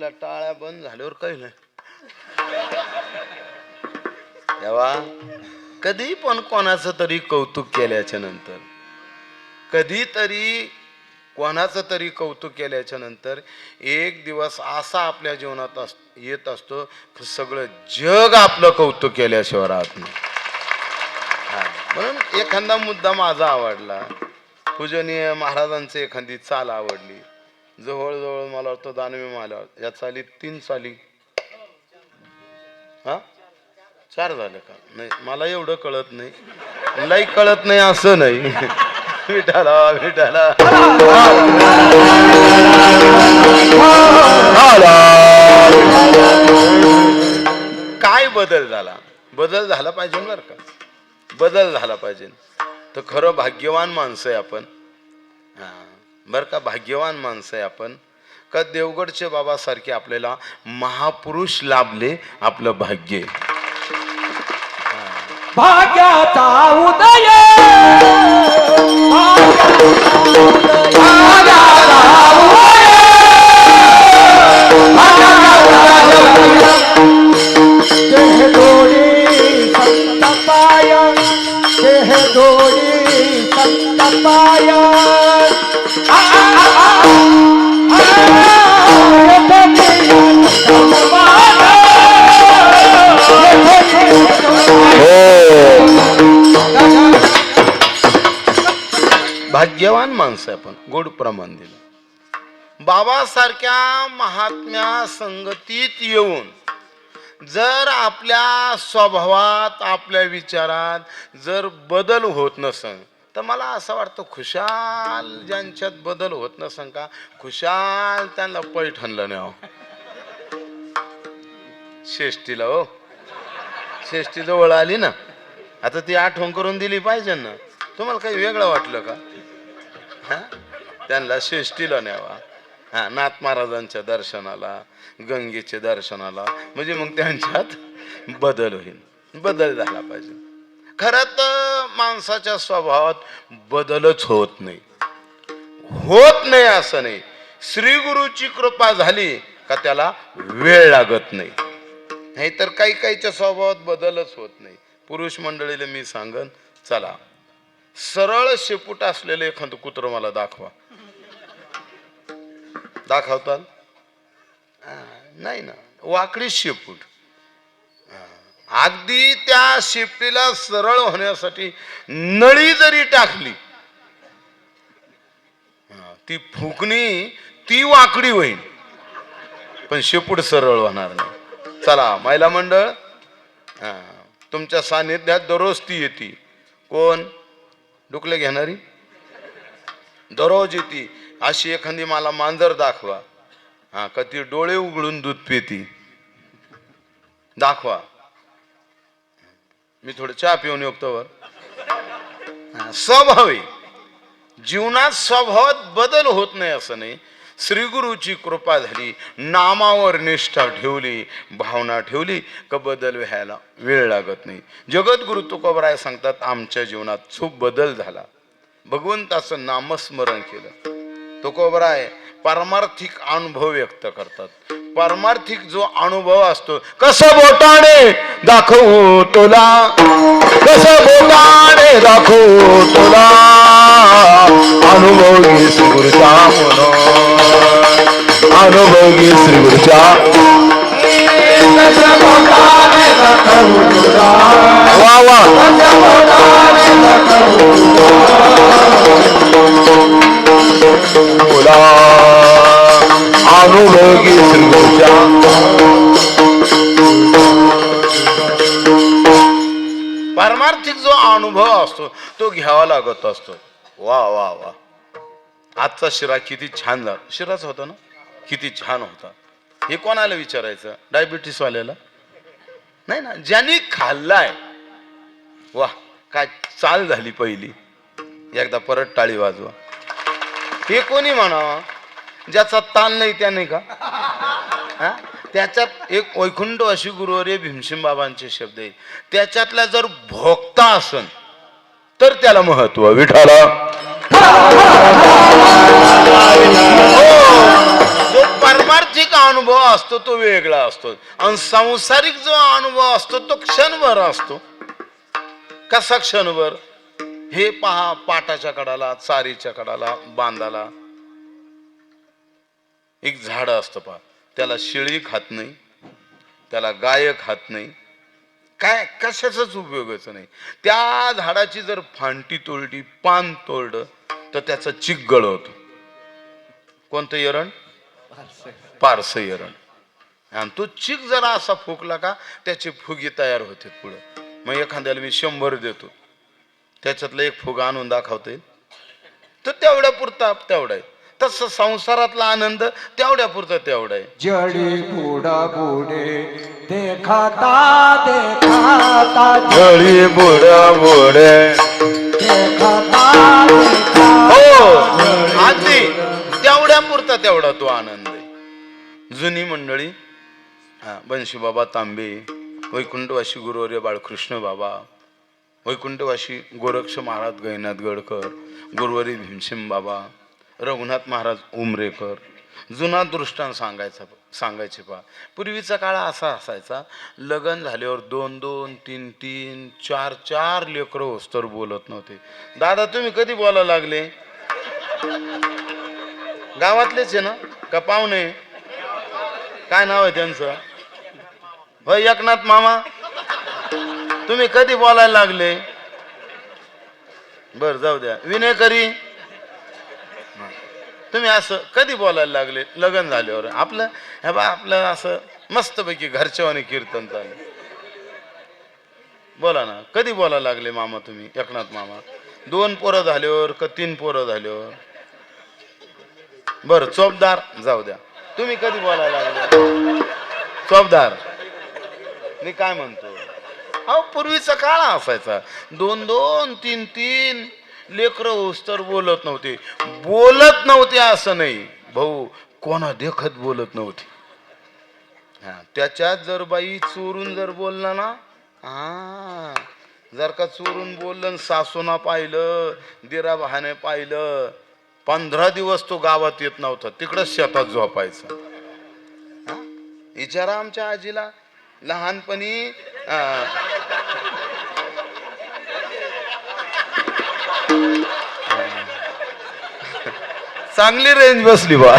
आपल्या टाळ्या बंद झाल्यावर काही नाही. तेव्हा कधी पण कोणाचं तरी कौतुक केल्याच्या नंतर, कधीतरी कोणाचं तरी कौतुक केल्याच्या नंतर एक दिवस असा आपल्या जीवनात येत असतो की सगळं जग आपलं कौतुक केल्याशिवाय राहत नाही. म्हणून एखादा मुद्दा माझा आवडला, पूजनीय महाराजांची एखादी चाल आवडली, जवळजवळ मला वाटतं दानवे माला या चाली 3 चाली 4 झाले का नाही मला एवढं कळत नाही, लई कळत नाही असं नाही. विठाला विठाला काय बदल झाला? बदल झाला पाहिजे बरं का, बदल झाला पाहिजे. तर खरं भाग्यवान माणसं आहे आपण. बरं का, भाग्यवान माणसं आहे आपण का देवगडचे बाबासारखे आपल्याला महापुरुष लाभले, आपलं भाग्य. भाग्याचा उदय देह दोडी संत पाय, देह दोडी संत पाय. भाग्यवान माणसं आपण, गोड प्रमाण दिलं. बाबासारख्या महात्म्या संगतीत येऊन जर आपल्या स्वभावात आपल्या विचारात जर बदल होत नसेल तर मला असं वाटतं खुशाल ज्यांच्यात बदल होत नसेल का खुशाल त्यांना पैठणला न्यावं. शेष्टीला हो, शेष्टी जवळ आली ना आता, ती आठवण करून दिली पाहिजे ना. तुम्हाला काही वेगळं वाटलं का? त्यांना शेष्टीला न्यावा, नाथ महाराजांच्या दर्शनाला, गंगेच्या दर्शनाला, म्हणजे मग त्यांच्यात बदल होईल. बदल झाला पाहिजे. खरं तर माणसाच्या स्वभावात बदलच होत नाही, होत नाही असं नाही. श्री गुरुची कृपा झाली का त्याला वेळ लागत नाही, नाहीतर काही काहीच्या स्वभावात बदलच होत नाही. पुरुष मंडळीला मी सांगन, चला सरळ शेपूट असलेलं एखादं कुत्र मला दाखवा. दाखवताल? नाही ना, वाकडी शेपूट. अगदी त्या शेपटीला सरळ होण्यासाठी नळी जरी टाकली ती फुकणी ती वाकडी होईल, पण शेपूट सरळ होणार नाही. चला महिला मंडळ, तुमच्या सानिध्यात दररोज ती येते. कोण? डुकले घेणारी दररोज येते. अशी एखादी मला मांजर दाखवा, का ती डोळे उघडून दूध पिती, दाखवा. मी थोडं चहा पिऊन येतो. स्वभाव आहे जीवनात, स्वभावात बदल होत नाही असं नाही. श्री गुरुची कृपा झाली, नामावर निष्ठा ठेवली, भावना ठेवली का बदल व्हायला वेळ लागत नाही. जगद्गुरु तुकोबराय सांगतात, आमच्या जीवनात खूप बदल झाला. भगवंताचं नामस्मरण केलं. तुकोबराय पारमार्थिक अनुभव व्यक्त करतात. पारमार्थिक जो अनुभव असतो, कसं बोटाने दाखवू तुला, कसं बोटाने दाखवू तुला, अनुभव घे श्री गुरुचा म्हणून, अनुभव घे श्री गुरुचा. वा वा, बोला अनुभव घे श्री गुरुचा. पारमार्थिक जो अनुभव असतो तो घ्यावा लागत असतो. वा वा वा, आजचा शिरा किती छान झाला. शिराच होता ना, किती छान होता. हे कोणाला विचारायचं? डायबिटीस वाल्याला नाही ना, ज्यांनी खाल्लाय. वा काय चाल झाली पहिली. एकदा परत टाळी वाजवा. हे कोणी म्हणावा? ज्याचा ताल नाही त्याने का? त्याच्यात एक वैकुंठवासी गुरुवर्य भीमसेन बाबांचे शब्द आहे, त्याच्यातला जर भोगता असन तर त्याला महत्व. विठाला जो पारमार्थिक अनुभव असतो तो वेगळा असतो आणि सांसारिक जो अनुभव असतो तो क्षणभर असतो. कसा क्षणभर? हे पहा, पाटाच्या कडाला, चारीच्या कडाला, बांधाला एक झाड असतं पहा, त्याला शेळी खात नाही, त्याला गाय खात नाही, काय कशाचाच उपयोगाचं नाही. त्या झाडाची जर फांटी तोडली, पान तोडलं तर त्याचा चिक गळवतो. कोणतं एरण? पारस एरण. आणि तो चिक जरा असा फुकला का त्याचे फुगे तयार होते पुढं. मग एखाद्याला मी 100 देतो, त्याच्यातलं एक फुगा आणून दाखवता येईल तर तेवढ्या पुरता तेवढा आहे. तसं संसारातला आनंद तेवढ्या पुरता तेवढा आहे. जड़ी बूढ़ा बूढ़े देखता देखता जळी बुडा बुडे देखता हो अगदी तेवढ्या पुरता तेवढा तो आनंद आहे. जुनी मंडळी, बंशी बाबा तांबे, वैकुंठवासी गुरुवर्य बाळकृष्ण बाबा, वैकुंठवासी गोरक्ष महाराज गैनाथ गडकर, गुरुवारी भीमसेन बाबा, रघुनाथ महाराज उमरेकर, जुना दृष्टांत सांगायचे पा. पूर्वीचा काळ असा असायचा, लग्न झाल्यावर 2-2, 3-3, 4-4 लेकरं होस्तर बोलत नव्हते. दादा तुम्ही कधी बोलायला लागले? गावातलेच आहे ना का पाहुणे? काय नाव आहे त्यांचं? होय एकनाथ मामा. तुम्ही कधी बोलायला लागले? बर जाऊ द्या. विनयकरी, तुम्ही असं कधी बोलायला लागले? लग्न झाल्यावर. आपलं हे बा आपलं असं मस्तपैकी घरच्यावानी कीर्तन चालू. बोला ना, कधी बोलायला लागले मामा तुम्ही? एकनाथ मामा 2 पोरं झाल्यावर का 3 पोरं झाल्यावर? बर चोपदार, जाऊ द्या. तुम्ही कधी बोलायला लागले? चोपदार. मी काय म्हणतो, अहो पूर्वीचा काळ असायचा, 2-2, 3-3 लेकरं होस्तर बोलत नव्हते. बोलत नव्हते असं नाही भाऊ, कोणा देखत बोलत नव्हते. त्याच्यात जर बाई चोरून जर बोलला ना, जर का चोरून बोललं, सासूना पाहिलं, दिरा बहाने पाहिलं, 15 दिवस तो गावात येत नव्हता, तिकडं शेतात झोपायचा. विचारा आमच्या आजीला, लहानपणी चांगली रेंज बसली बा.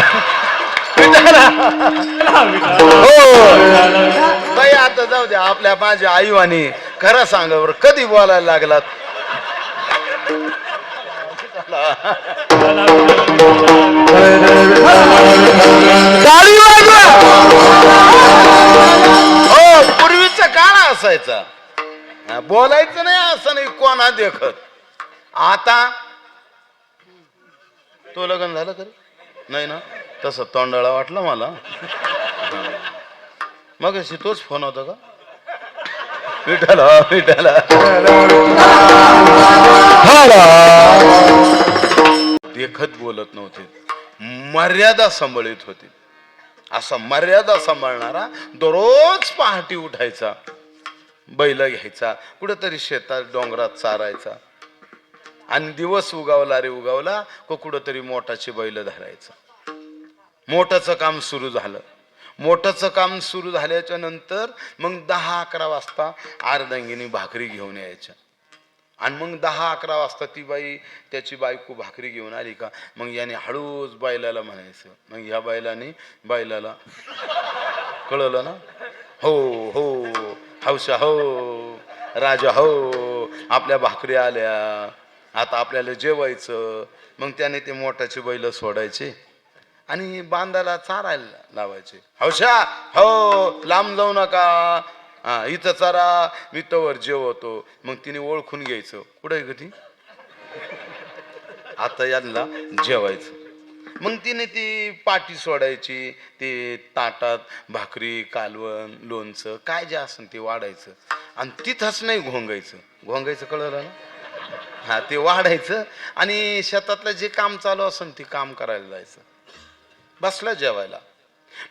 बाई आता जाऊ द्या, आपल्या माझ्या आईवानी खरं सांगा बरं, कधी बोलायला लागलात? हो पूर्वीचा काळ असायचा, बोलायचं नाही असं नाही कोणा देखत. आता तो लग्न झालं तरी नाही ना, तसं तोंडाळा वाटलं मला. मग अशी तोच फोन होता का? विठाला विठाला देखत बोलत नव्हते, मर्यादा सांभाळीत होते. असा मर्यादा सांभाळणारा दररोज पहाटे उठायचा, बैल घ्यायचा, कुठेतरी शेतात डोंगरात चारायचा, आणि दिवस उगावला रे उगावला को कुठंतरी मोठाचे बैल धरायचा. मोठाचं काम सुरू झालं. मोठाचं काम सुरू झाल्याच्या नंतर मग 10-11 वाजता अर्धांगिनी भाकरी घेऊन यायच्या. आणि मग 10-11 वाजता ती बाई त्याची बायको भाकरी घेऊन आली का मग याने हळूच बैलाला म्हणायचं. मग ह्या बैलाला कळलं ना, हो हो हौशा हो राजा हो, आपल्या भाकरी आल्या, आता आपल्याला जेवायचं. मग त्याने ते मोठाचे बैल सोडायचे आणि बांधाला चारायला लावायचे. हौशा हो, लांब जाऊ नका, इथं चारा, मी तवर जेवतो. मग तिने ओळखून घ्यायचं, कुठे ग ती, आता यांना जेवायचं. मग तिने ती पाटी सोडायची, ते ताटात भाकरी, कालवण, लोणचं काय जे असेल ते वाढायचं आणि तिथंच नाही घोंगायचं कळलं ना, ते वाढायचं आणि शेतातलं जे काम चालू असेल ते काम करायला जायचं. बसला जेवायला,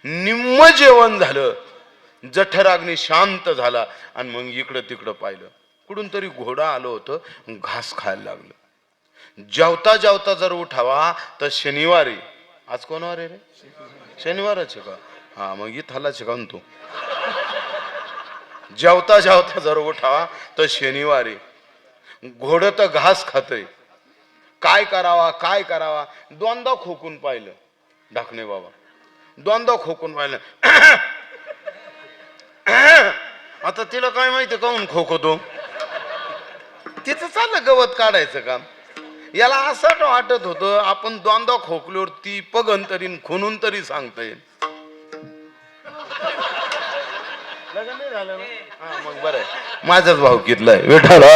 निम्म जेवण झालं, जठराग्नी शांत झाला आणि मग इकडं तिकडं पाहिलं, कुठून तरी घोडा आलं होतं, घास खायला लागलं. जेवता जेवता जर उठावा तर शनिवारी, आज कोण वार आहे रे, शनिवारच आहे का, हा मग इथला शिकावून तू जेवता जेवता जर उठावा तर शनिवारी घोडं तर घास खातय काय करावा काय करावा दोनदा खोकून पाहिलं ढाकणे बाबा दोनदा खोकून पाहिलं आता तिला काय माहिती काऊन खोकतो तिचं चाललं गवत काढायचं काम याला असं वाटत होतं आपण दोनदा खोकल्यावर ती पगन तरी खुनून तरी सांगता येईल लग्न नाही झालं ना हा मग बरं आहे माझ्याच भावकीतलाय विठाला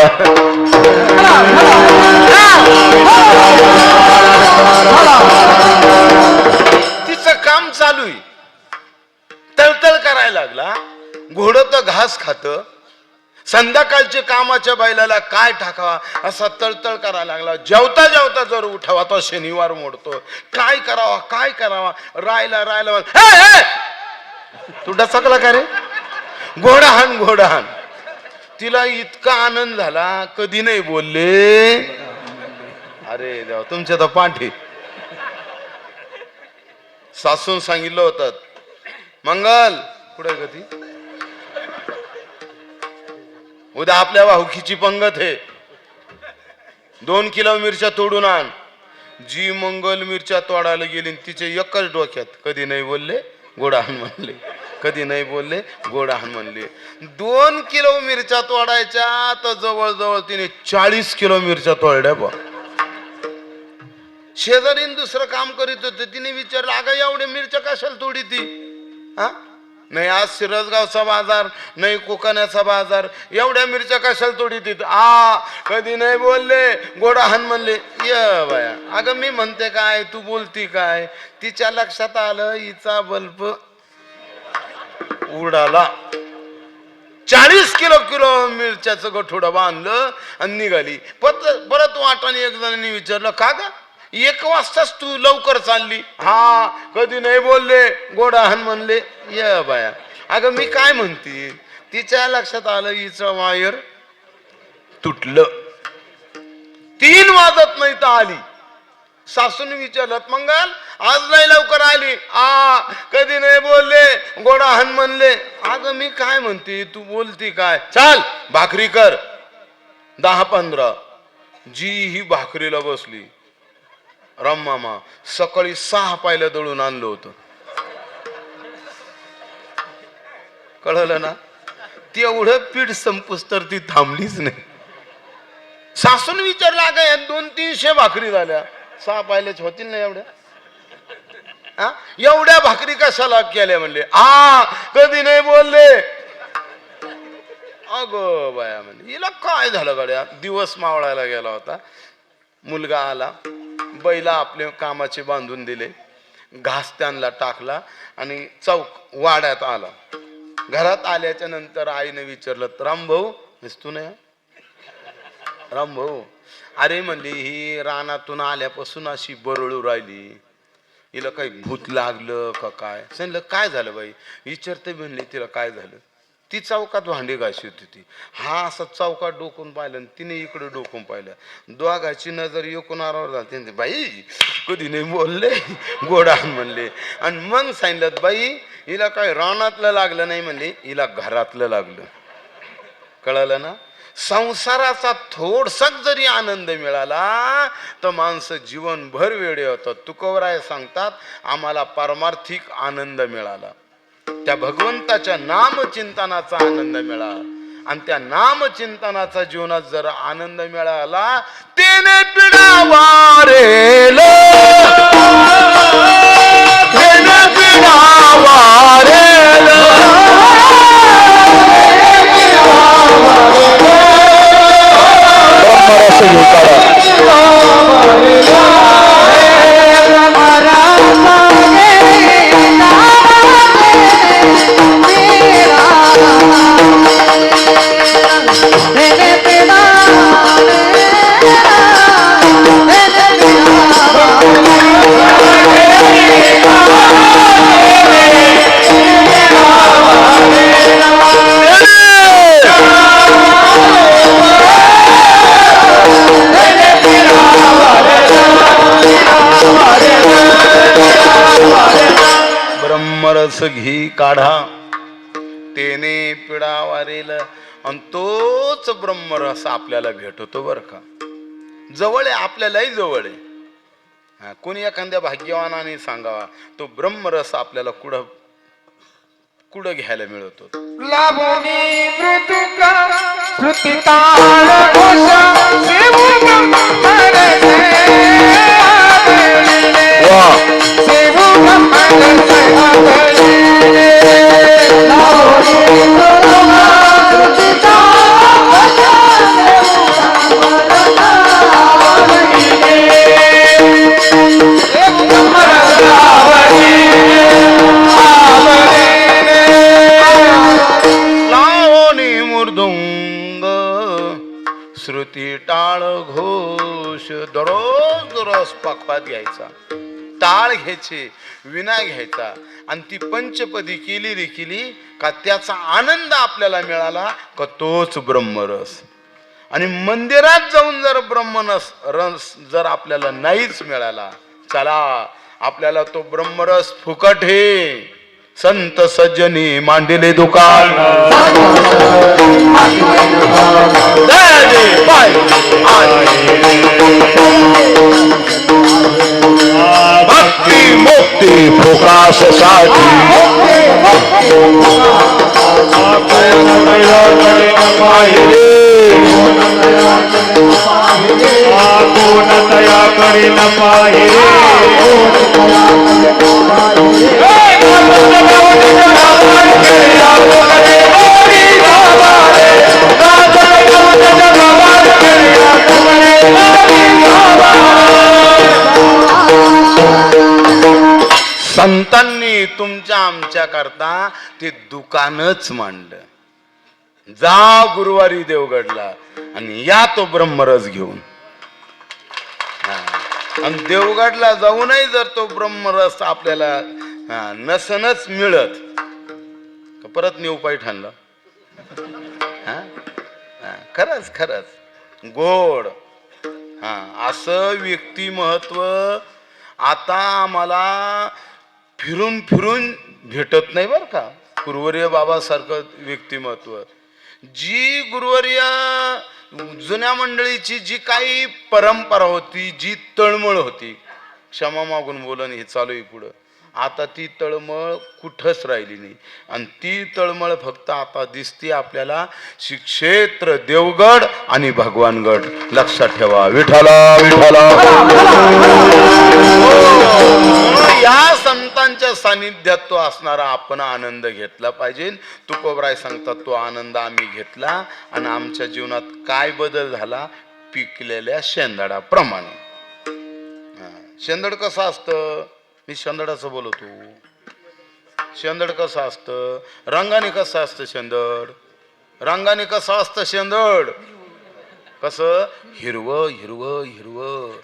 तिचं काम चालू आहे तळतळ करायला लागला घोडं तर घास खात संध्याकाळच्या कामाच्या बैलाला काय टाकावा असा तळतळ करायला लागला जेवता जेवता जर उठावा तो शनिवार मोडतो काय करावा रायला तू डचकला का रे घोडा हाण तिला इतका आनंद झाला कधी नाही बोलले अरे देवा तुमच्या तर पाठी सासून सांगितलं होतं मंगल कुठे गती उद्या आपल्या भाऊकीची पंगत आहे 2 किलो मिरच्या तोडून आण जी मंगल मिरच्या तोडायला गेली तिचे एकच डोक्यात कधी नाही बोलले गोडाहन म्हणले कधी नाही बोलले गोडाहन म्हणले 2 किलो मिरच्या तोडायच्या तर जवळजवळ तिने 40 किलो मिरच्या तोडल्या बा शेजारीन दुसरं काम करीत होते तिने विचारलं अगं एवढ्या मिरच्या कशाला तोडी ती हा नाही आज सिरसगावचा बाजार नाही कोकणाचा बाजार एवढ्या मिरच्या कशाला तोडी ती कधी नाही बोलले गोडाहन म्हणले ये बाया अगं मी म्हणते काय तू बोलती काय तिच्या लक्षात आलं हिचा बल्ब उडाला 40 किलो मिरच्याचं गठोडं बांधलं आणि निघाली परत वाटाने एक जणांनी विचारलं का ग 1 वाजताच तू लवकर चालली हा कधी नाही बोलले गोडाहन म्हणले ये बाया अगं मी काय म्हणते तिच्या लक्षात आलं हिचं वायर तुटलं 3 वाजत नाही तर आली सासूने विचारलं मंगल आज नाही लवकर आली कधी नाही बोलले गोडाहन म्हणले अगं मी काय म्हणते तू बोलती काय चाल भाकरी कर 10-15 जी ही भाकरीला बसली राम मामा सकाळी 6 पायलं दळून आणलं होतं कळलं ना ती एवढं पीठ संपूस तर ती थांबलीच नाही सासून विचारलं अगं या 200-300 भाकरी झाल्या 6 पायल्याच होतील ना एवढ्या एवढ्या भाकरी कशाला केल्या म्हणले कधी नाही बोलले अगं बाया म्हणले हिला काय झालं गड्या दिवस मावळायला गेला होता मुलगा आला बैला आपले कामाचे बांधून दिले घास त्यांना टाकला आणि चौक वाड्यात आला घरात आल्याच्या नंतर आईने विचारलं रामभाऊ दिसतो ना रामभाऊ अरे म्हणली ही रानातून आल्यापासून अशी बरळू राहिली हिला काही भूत लागलं का काय सांगितलं काय झालं बाई विचारते म्हणली तिला काय झालं ती चौकात भांडी घासत होती हा असं चौकात डोकून पाहिलं तिने इकडे डोकून पाहिलं दोघाची नजर एकूणावर झाली बाई कधी नाही बोलले गोडाहन म्हणले आणि मग सांगितलं बाई हिला काय रानातलं लागलं नाही म्हणले हिला घरातलं लागलं कळलं ना संसाराचा थोडसाच जरी आनंद मिळाला तर माणसं जीवनभर वेडे होतात तुकोबराय सांगतात आम्हाला पारमार्थिक आनंद मिळाला त्या भगवंताच्या नामचिंतनाचा आनंद मिळाला आणि त्या नामचिंतनाचा जीवनात जर आनंद मिळाला तेने पिढा वारेल तेने पिढा वारेल Hey! ब्रह्मरस घी काढा तेने पिढा वारेल, आणि तोच ब्रह्मरस आपल्याला भेटतो बर का. जवळ आहे, आपल्यालाही जवळ आहे. कोणी एखाद्या भाग्यवानाने सांगावा तो ब्रह्मरस आपल्याला कुठं कुठं घ्यायला मिळतो. लाभोनी मृदुका श्रुतिताळ घोष शिव ब्रह्मरस शिव ब्रह्मरस लाभोनी मृदुका श्रुती टाळ घोष दररोज दररोज पखवात घ्यायचा, टाळ घ्यायचे, विना घ्यायचा, आणि ती पंचपदी केली का त्याचा आनंद आपल्याला मिळाला का तोच ब्रह्मरस. आणि मंदिरात जाऊन जर ब्रह्मरस जर आपल्याला नाहीच मिळाला, चला आपल्याला तो ब्रह्मरस फुकट हे संत सज्जनी मांडिले दुकान. भक्ती मुक्ती फुकास साठी संतांनी तुमच्या आमच्या करता ते दुकानच मांडलं. जा गुरुवारी देवगडला आणि या तो ब्रह्मरस घेऊन. आणि देवगडला जाऊनही जर तो ब्रह्मरस आपल्याला नसनच मिळत, परत नेऊ पाय ठाणला. खरंच खरंच गोड. असं व्यक्ती महत्व आता आम्हाला फिरून फिरून भेटत नाही बर का. गुरुवर्य बाबासारखं व्यक्तिमत्व, जी गुरुवर्य जुन्या मंडळीची जी काही परंपरा होती, जी तळमळ होती, क्षमा मागून बोलन हे चालू आहे पुढं, आता ती तळमळ कुठंच राहिली नाही. आणि ती तळमळ फक्त आता दिसते आपल्याला श्री क्षेत्र देवगड आणि भगवानगड. लक्षात ठेवा. विठ्ठला विठ्ठला. या संतांच्या सानिध्यात तो असणारा आपण आनंद घेतला पाहिजे. तुकोबराय सांगतात तो आनंद आम्ही घेतला आणि आमच्या जीवनात काय बदल झाला, पिकलेल्या शेंदाडाप्रमाणे. शेंदड कसं असतं, मी शेंदडाचं बोलतो. शेंदड कसं असतं, रंगाने कसं असतं शेंदड, रंगाने कसं असतं शेंदड, कसं हिरवं हिरवं हिरवं.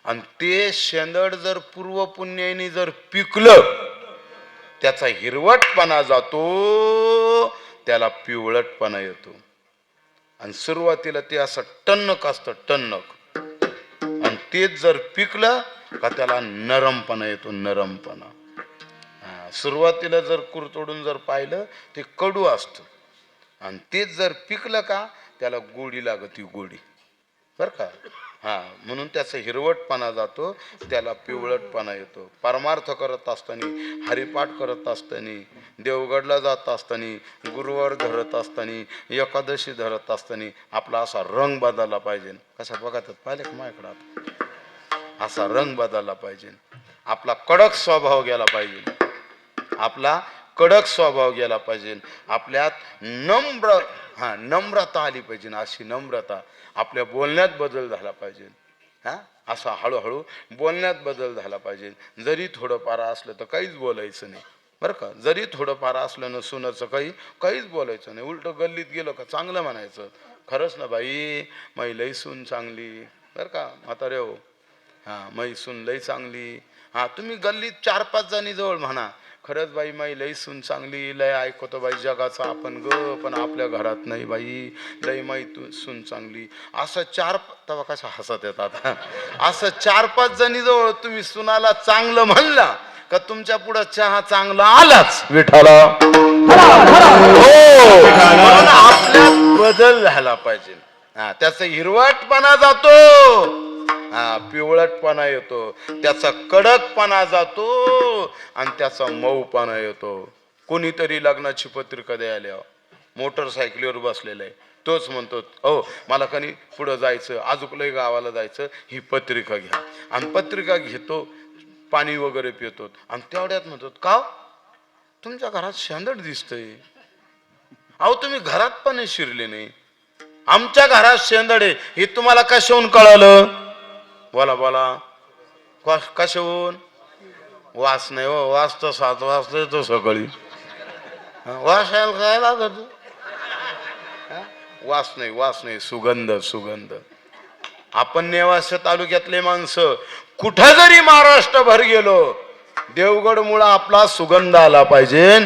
आणि ते शेंदड जर पूर्व पुण्याने जर पिकलं, त्याचा हिरवटपणा जातो, त्याला पिवळटपणा येतो. आणि सुरुवातीला ते असं टणक असतं, टणक. आणि तेच जर पिकलं का त्याला नरमपणा येतो, नरमपणा. सुरुवातीला जर कुरतोडून जर पाहिलं ते कडू असतं, आणि तेच जर पिकलं का त्याला गोडी लागती, गोडी बर का. म्हणून त्याचा हिरवटपणा जातो, त्याला पिवळटपणा येतो. परमार्थ करत असताना, हरिपाठ करत असताना, देवगडला जात असताना, गुरुवार धरत असताना, एकादशी धरत असताना आपला असा रंग बदलला पाहिजे. कसा बघतात पाहिले का माझ्याकडे, आता असा रंग बदलला पाहिजे. आपला कडक स्वभाव गेला पाहिजे, आपला कडक स्वभाव गेला पाहिजे. आपल्यात नम्रता आली पाहिजे. अशी नम्रता आपल्या बोलण्यात बदल झाला पाहिजे. असा हळूहळू बोलण्यात बदल झाला पाहिजे. जरी थोडं पारा असलं तर काहीच बोलायचं नाही बरं का. जरी थोडं पारा असलं न सुनाचं काहीच बोलायचं नाही. उलट गल्लीत गेलो का चांगलं म्हणायचं, खरंच ना बाई मै लई सून चांगली बरं का म्हातारे हो, मै सून लई चांगली. तुम्ही गल्लीत 4-5 जणी जवळ म्हणा, खरंच बाई माई लई सून चांगली, लय ऐकतो बाई जगाचा आपण ग, पण आपल्या घरात नाही बाई, लई माई तू सून चांगली. असं तेव्हा कशा हसत येतात. असं 4-5 जणी जवळ तुम्ही सुनाला चांगलं म्हणला का तुमच्या पुढे चहा चांगला आलाच विठाला म्हणून आपल्यात बदल झाला पाहिजे. त्याचा हिरवटपणा जातो, पिवळटपणा येतो, त्याचा कडकपणा जातो आणि त्याचा मऊपणा येतो. कोणीतरी लग्नाची पत्रिका द्यायला मोटरसायकलीवर बसलेला आहे, तोच म्हणतो हो मला कधी पुढं जायचं, आजूकलंही गावाला जायचं, ही पत्रिका घ्या. आणि पत्रिका घेतो, पाणी वगैरे पितो आणि तेवढ्यात म्हणतो का तुमच्या घरात शेंदड दिसतंय. अहो तुम्ही घरात पण शिरले नाही, आमच्या घरात शेंदड आहे हे तुम्हाला कशाहून कळालं? बोला बोला कशाहून? वास नाही हो, वास तर 7 वाजता येतो सकाळी. वास यायला काय लागत? वास नाही, सुगंध. आपण नेवासा तालुक्यातले माणसं कुठं जरी महाराष्ट्रभर गेलो, देवगड मुळे आपला सुगंध आला पाहिजे.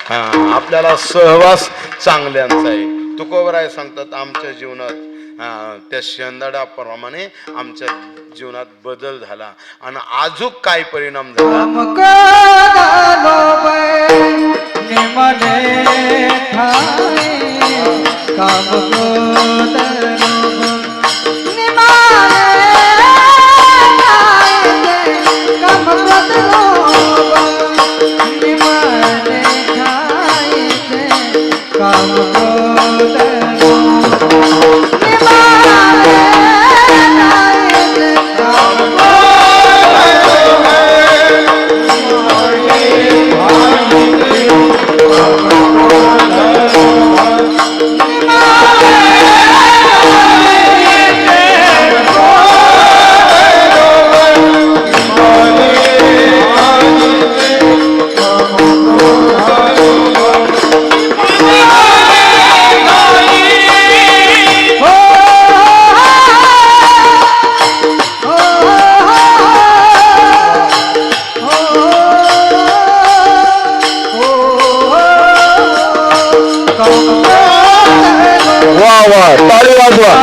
आपल्याला सहवास चांगल्यांचा आहे. तुकोबराय सांगतात आमच्या जीवनात त्या शेंदडाप्रमाणे आमच्या जीवनात बदल झाला. आणि अजून काय परिणाम झाला? टाळी वाजवा.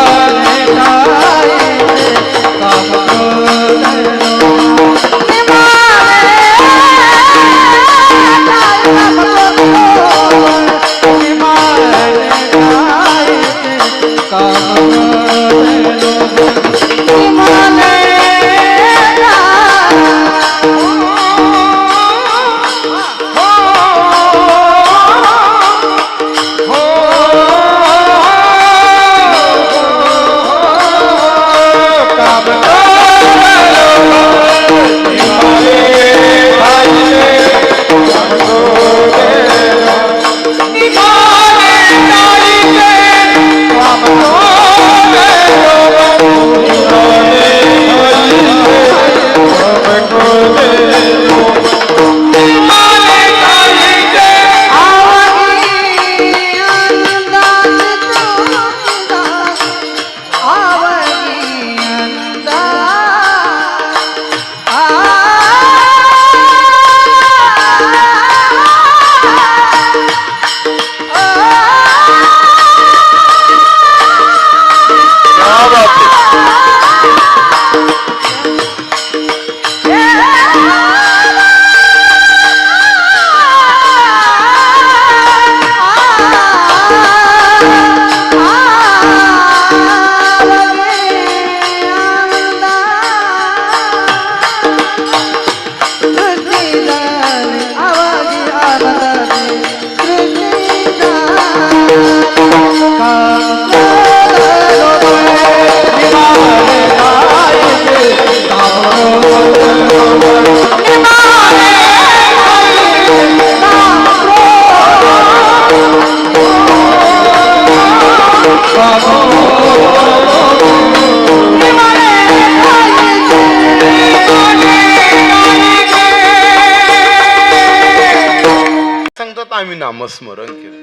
आम्ही नामस्मरण केलं,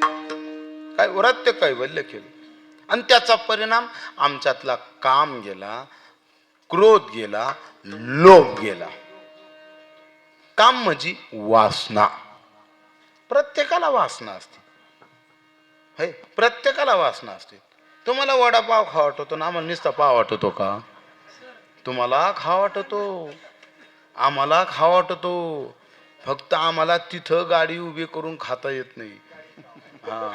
काय व्रत्य कैवल्य केलं आणि त्याचा परिणाम आमच्यातला काम गेला, क्रोध गेला, लोभ गेला. काम म्हणजे वासना. प्रत्येकाला वासना असते, हे प्रत्येकाला वासना असते. तुम्हाला वडापाव खावा वाटतो ना, आम्हाला नुसता पाव वाटतो का? तुम्हाला खावा वाटतो, आम्हाला खावा वाटतो, फक्त आम्हाला तिथं गाडी उभी करून खाता येत नाही. हा,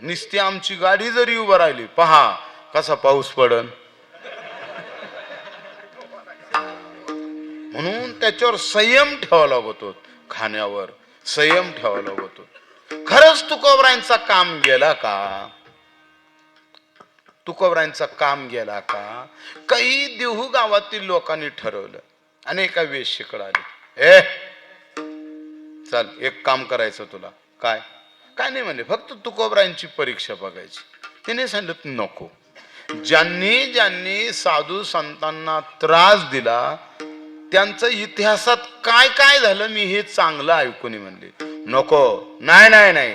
नुसती आमची गाडी जरी उभं राहिली, पहा कसा पाऊस पडन. म्हणून त्याच्यावर संयम ठेवावा लागतो, खाण्यावर संयम ठेवावा लागतो. खरंच तुकोबरायांचा काम गेला का? तुकोबरायांचा काम गेला का? काही देहू गावातील लोकांनी ठरवलं. अनेका वेश्येकडे आले. चल एक काम करायचं तुला. काय काय नाही म्हणले, फक्त तुकोबरायांची परीक्षा बघायची. तिने सांगितलं नको. ज्यांनी ज्यांनी साधू संतांना त्रास दिला त्यांचं इतिहासात काय काय झालं मी हे चांगलं ऐकून म्हणले. नको, नाही नाही नाही,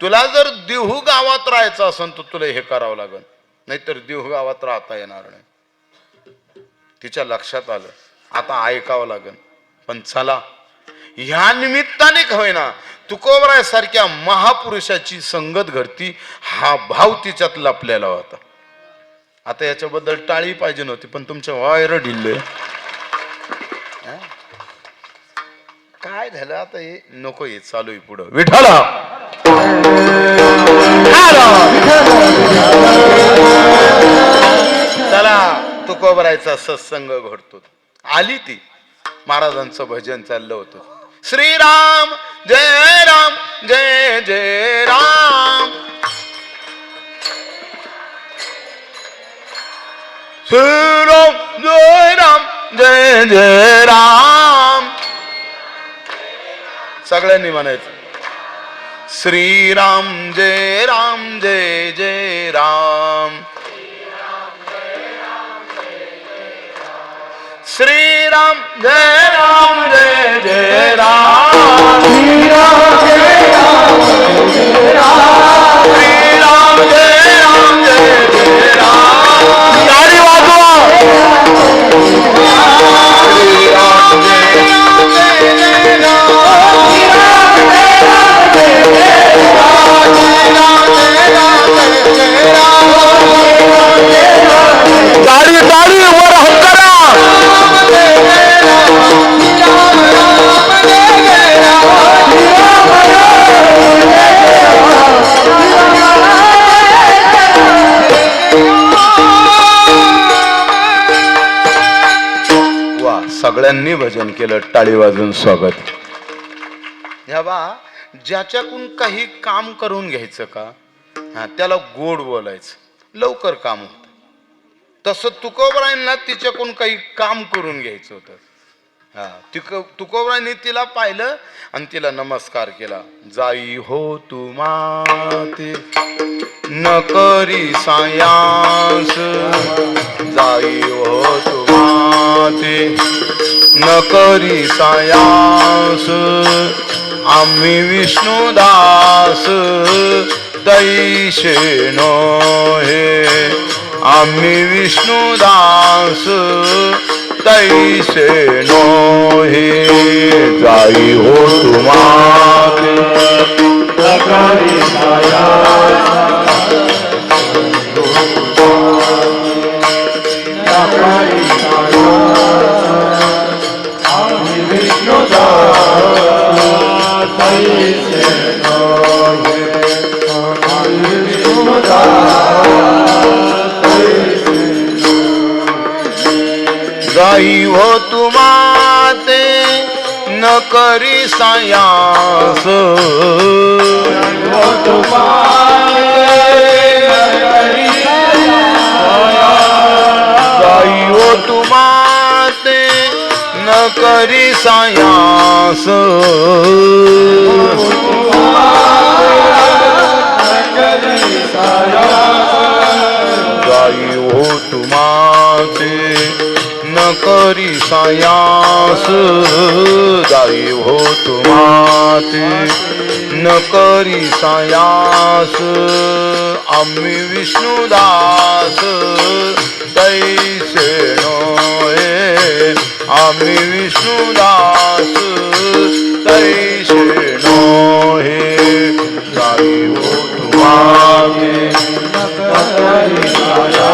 तुला जर देहू गावात राहायचं असेल तर तुला हे करावं लागेल, नाहीतर देहू गावात राहता येणार नाही. तिच्या लक्षात आलं आता ऐकावं लागेल. पण चला, ह्या निमित्ताने का होईना तुकोबरायासारख्या महापुरुषाची संगत घडती हा भाव तिच्यात लपलेला होता. आता याच्याबद्दल टाळी पाहिजे नव्हती, पण तुमच्या वायर ढिल्ले. काय झालं आता हे नको, हे चालू आहे पुढं. विठ्ठला चला, तुकोबरायचा सत्संग घडतो. आली ती, महाराजांचं भजन चाललं होतं. श्रीराम जय राम जय जय राम, श्रीराम जय राम जय जय राम. सगळ्यांनी म्हणायचं श्रीराम जय राम जय जय राम, श्रीराम जय राम जय जय राम, श्रीराम जय राम जय राम, श्रीराम जय राम जय जय राम. ताली वाजवा. श्रीराम जय राम जय जय राम, श्रीराम जय राम जय जय राम, श्रीराम जय राम जय जय राम. ताली ताली वर हात करा. वा, सगळ्यांनी भजन केलं, टाळी वाजून स्वागत. ह्या बा, ज्याच्याकडून काही काम करून घ्यायचं का, हा त्याला गोड बोलायचं, लवकर काम होत. तसं तुकोबरायांना तिच्याकडून काही काम करून घ्यायचं होतं. हा, तुकोबरायांनी तिला पाहिलं आणि तिला नमस्कार केला. जाई हो तू माते न करी सायांस, जाई हो तू माते न करी सायांस, आम्ही विष्णुदास दैशे नो हे, आम्ही विष्णुदास तैसे नो हे. जाई हो तुम्हारे नकरी सायांस, नकरी सायांस, आम्ही विष्णुदास तैसे नो हे, आम्ही विष्णुदास. जाई हो तुमाते न करी सायांस, जाई हो तुमाते न करी सायांस, जाई हो तुमाते न करी सायांस, जाई हो तुमाते न करी सायांस, आम्ही विष्णुदास तैसे नोहे, आम्ही विष्णुदास तैसे नोहे. जाई हो तुमाते न करी सायांस,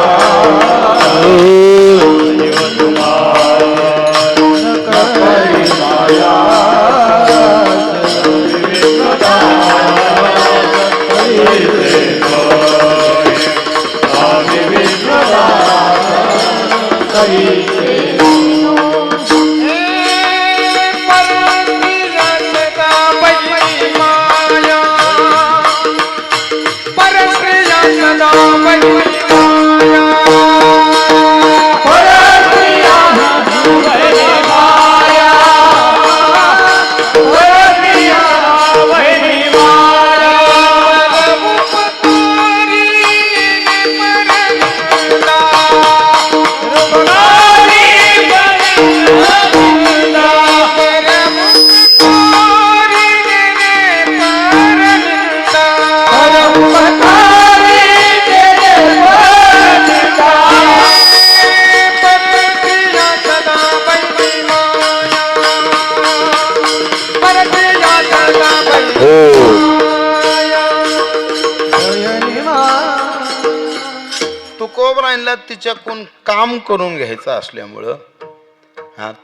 तुकोबरायला तिच्याकडून काम करून घ्यायचं असल्यामुळं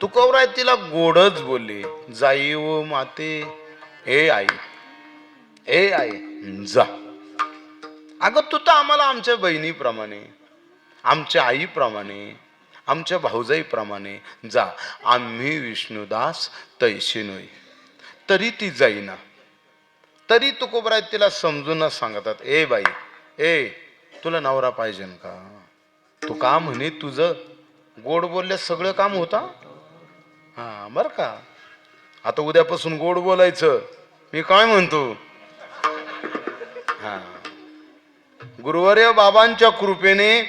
तुकोबराय तिला गोडच बोलले, जाई व माते, ए आई जा. अगं तू तर आम्हाला आमच्या बहिणीप्रमाणे, आमच्या आईप्रमाणे, आमच्या भाऊजाईप्रमाणे जा. आम्ही विष्णुदास तैशी नोई. तरी ती जाईना. तरी तुकोबराय तिला समजूनच सांगतात, ए बाई, तुला नवरा पाहिजे का? तू का म्हणे तुझं गोड बोलल्या सगळं काम होता. बर का, आता उद्यापासून गोड बोलायचं. मी काय म्हणतो, गुरुवर्य बाबांच्या कृपेने,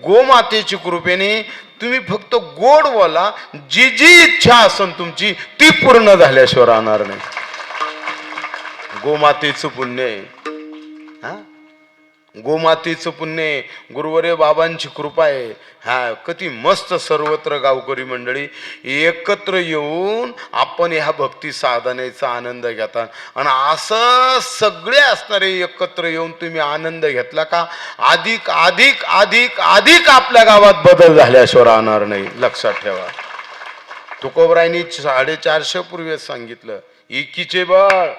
गोमातेची कृपेने तुम्ही फक्त गोड बोला. जी जी इच्छा असेल तुमची ती पूर्ण झाल्याशिवाय राहणार नाही. गोमातेचं पुण्य आहे. गोमातेचं पुण्य आहे, गुरुवर्य बाबांची कृपा आहे. किती मस्त सर्वत्र गावकरी मंडळी एकत्र येऊन आपण ह्या भक्ती साधनेचा आनंद घेतात. आणि असं सगळे असणारे एकत्र येऊन तुम्ही आनंद घेतला का अधिक अधिक अधिक अधिक आपल्या गावात बदल झाल्याशिवाय राहणार नाही. लक्षात ठेवा. तुकोबरायांनी 450 पूर्वीच सांगितलं, एकीचे बळ,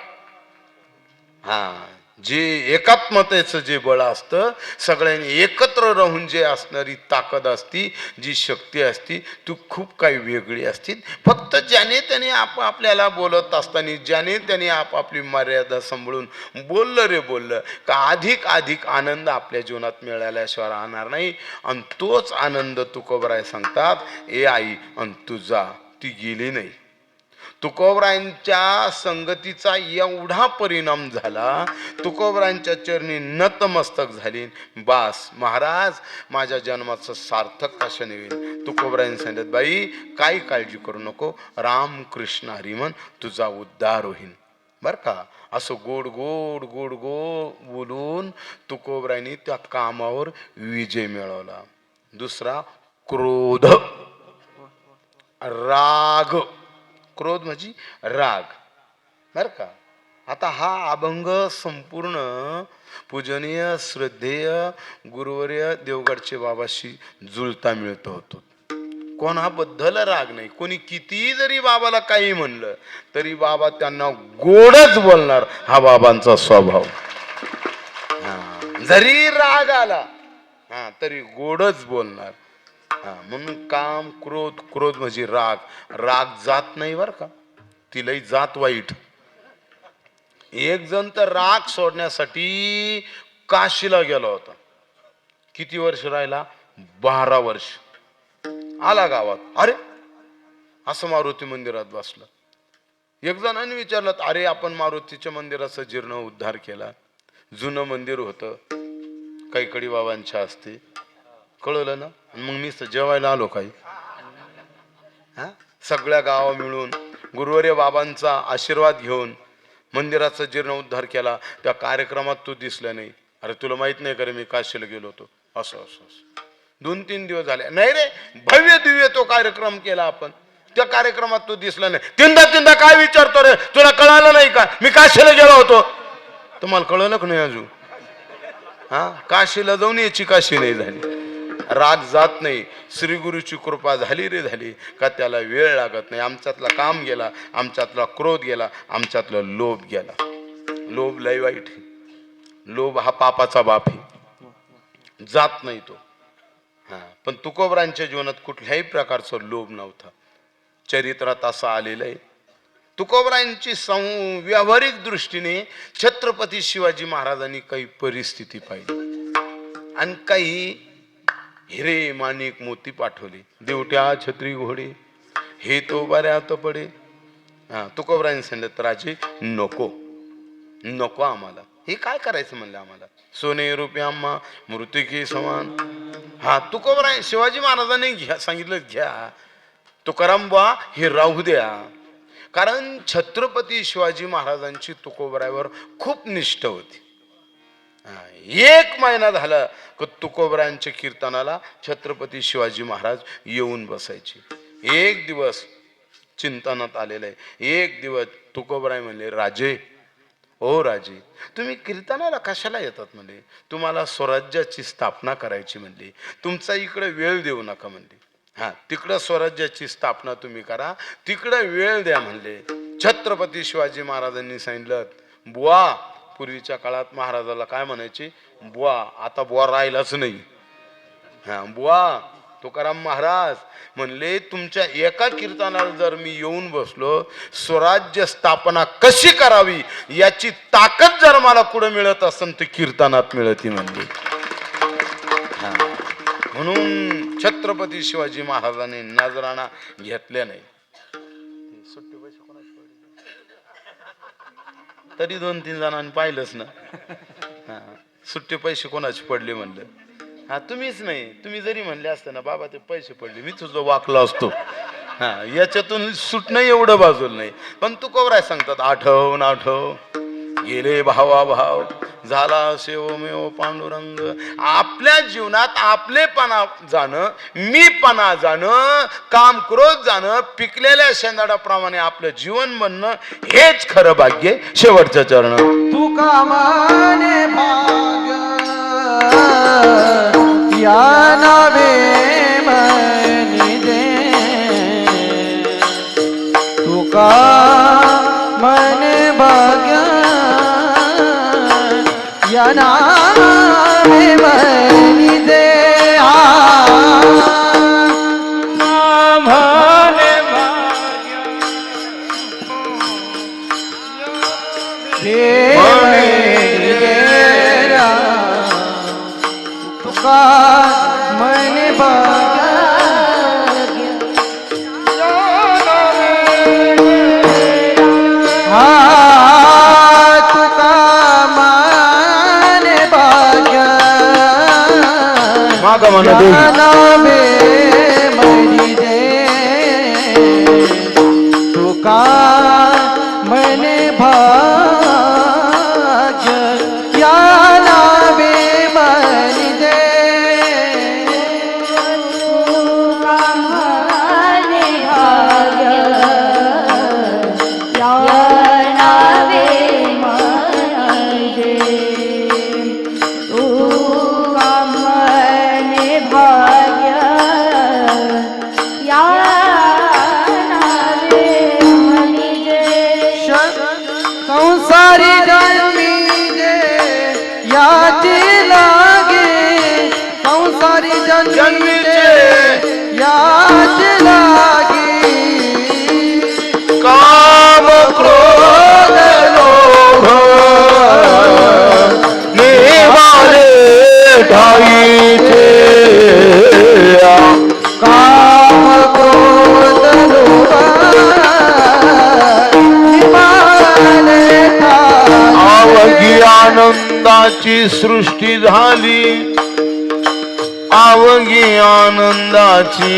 जे एकात्मतेचं जे बळ असतं, सगळ्यांनी एकत्र राहून जे असणारी ताकद असती, जी शक्ती असती, ती खूप काही वेगळी असती. फक्त ज्याने त्याने आपल्याला बोलत असताना ज्याने त्याने आपापली मर्यादा सांभाळून बोललं का अधिक अधिक आनंद आपल्या जीवनात मिळाल्याशिवाय राहणार नाही. आणि तोच आनंद तुकोबराय सांगतात, ए आई, आणि तू जा. ती गेली नाही. तुकोबरायांच्या संगतीचा एवढा परिणाम झाला, तुकोबरायांच्या चरणी नतमस्तक झाली. बास महाराज, माझ्या जन्माचं सार्थक कशाने होईल. तुकोबरायांनी सांगितलं, बाई काही काळजी करू नको, रामकृष्ण हरी म्हण, तुझा उद्धार होईल. बर का. असं गोड गोड गोड गोड बोलून तुकोबरायांनी त्या कामावर विजय मिळवला. दुसरा क्रोध, राग. क्रोध म्हणजे राग. बर का. आता हा अभंग संपूर्ण पूजनीय श्रद्धेय गुरुवर्य देवगडचे बाबाशी जुळता मिळतो होतो. कोणाबद्दल राग नाही. कोणी किती जरी बाबाला काही म्हणलं तरी बाबा त्यांना गोडच बोलणार. हा बाबांचा स्वभाव. जरी राग आला तरी गोडच बोलणार. म्हणून काम, क्रोध, क्रोध म्हणजे राग. राग जात नाही बर का, तिलाही जात वाईट. एक जण तर राग सोडण्यासाठी काशीला गेला होता. किती वर्ष राहिला? 12 वर्ष. आला गावात, अरे असं मारुती मंदिरात बसला. एक जणांनी विचारलं, अरे आपण मारुतीच्या मंदिराचा जीर्ण उद्धार केला, जुनं मंदिर होतं कैकडी बाबांच्या हस्ते, कळलं ना. मग मी जेवायला आलो काही. सगळ्या गावा मिळून गुरुवर्य बाबांचा आशीर्वाद घेऊन मंदिराचा जीर्णोद्धार केला. त्या कार्यक्रमात तू दिसला नाही. अरे तुला माहित नाही का रे, मी काशीला गेलो होतो. असं असं असं 2-3 दिवस झाले. नाही रे, भव्य दिव्य तो कार्यक्रम केला आपण, त्या कार्यक्रमात तू दिसला नाही. तीनदा काय विचारतो रे, तुला कळालं नाही का मी काशीला गेलो होतो? तुम्हाला कळलं का नाही अजून? काशीला जाऊन याची काशी नाही झाली. राग जात नाही. श्री गुरुची कृपा झाली रे झाली का त्याला वेळ लागत नाही. आमच्यातला काम गेला, आमच्यातला क्रोध गेला, आमच्यातला लोभ गेला. लोभ लय वाईट. लोभ हा पापाचा बाप आहे, जात नाही तो. पण तुकोबरांच्या जीवनात कुठल्याही प्रकारचा लोभ नव्हता. चरित्रात असं आलेलं आहे. तुकोबरायांची व्यावहारिक दृष्टीने छत्रपती शिवाजी महाराजांनी काही परिस्थिती पाहिली आणि काही हिरे माणिक मोती पाठवले. देवट्या छत्री घोडे हे तो बऱ्यात पडे. तुकोबरायांनी सांगितलं, राजे नको नको, आम्हाला हे काय करायचं म्हणलं. आम्हाला सोने रुपये आम्हा मृतिके समान. तुकोबराय शिवाजी महाराजांनी सांगितलं, घ्या तुकाराम बा, हे राहू द्या. कारण छत्रपती शिवाजी महाराजांची तुकोबरायवर खूप निष्ठा होती. 1 महिना झाला की तुकोबरायांच्या कीर्तनाला छत्रपती शिवाजी महाराज येऊन बसायचे. एक दिवस चिंतनात आलेलं आहे. एक दिवस तुकोबराय म्हणले, राजे ओ राजे, तुम्ही कीर्तनाला कशाला येतात म्हणले? तुम्हाला स्वराज्याची स्थापना करायची म्हणली, तुमचा इकडे वेळ देऊ नका म्हणले. हा, तिकडं स्वराज्याची स्थापना तुम्ही करा, तिकडं वेळ द्या म्हणले. छत्रपती शिवाजी महाराजांनी सांगितलं, बुवा, पूर्वीच्या काळात महाराजाला काय म्हणायचे? बुवा. आता बुवा राहिलाच नाही. हा, बुवा. तुकाराम महाराज म्हणले, तुमच्या एका कीर्तनाला जर मी येऊन बसलो, स्वराज्य स्थापना कशी करावी याची ताकद जर मला कुठं मिळत असेल तर कीर्तनात मिळती म्हणली. म्हणून छत्रपती शिवाजी महाराजांनी नजराणा घेतल्या नाही. सुट्टी पैसे कोणाचे पडले तरी 2-3 जणांनी पाहिलंच ना. हा, सुट्टे पैसे कोणाचे पडले म्हणलं. हा, तुम्हीच नाही. तुम्ही जरी म्हणले असते ना, बाबा ते पैसे पडले, मी तुझं वाकलो असतो. हा, याच्यातून सुटणं एवढं बाजूला नाही. पण तुकोबराय सांगतात, आठव नाठव गेले भावा भाव, झाला सेवमेव पांडुरंग. आपल्या जीवनात आपलेपणा जाणं, मीपणा जाणं, काम क्रोध जाणं, पिकलेल्या शेंदाडाप्रमाणे आपलं जीवन बनणं, हेच खरं भाग्य. शेवटचं चरण. तुका माने भाग्य या नावे मनी दे, तुका मने भाग्य या नावे मनी दे. म्हणे भाग्य तुका मने भाग्य तुका मने भाग्य मागा म्हणा नामे मनी दे, तुका मने भाग्य या नावे मनी दे. संसारी जन्मी दे याची लागे, संसारी जन्मी दे याची लागे. काम क्रोध लोभ निवारे ठाईचे, काम क्रोध लोभ निवारे ठाईचे. आवगी आनंदाची सृष्टी झाली, आवगी आनंदाची.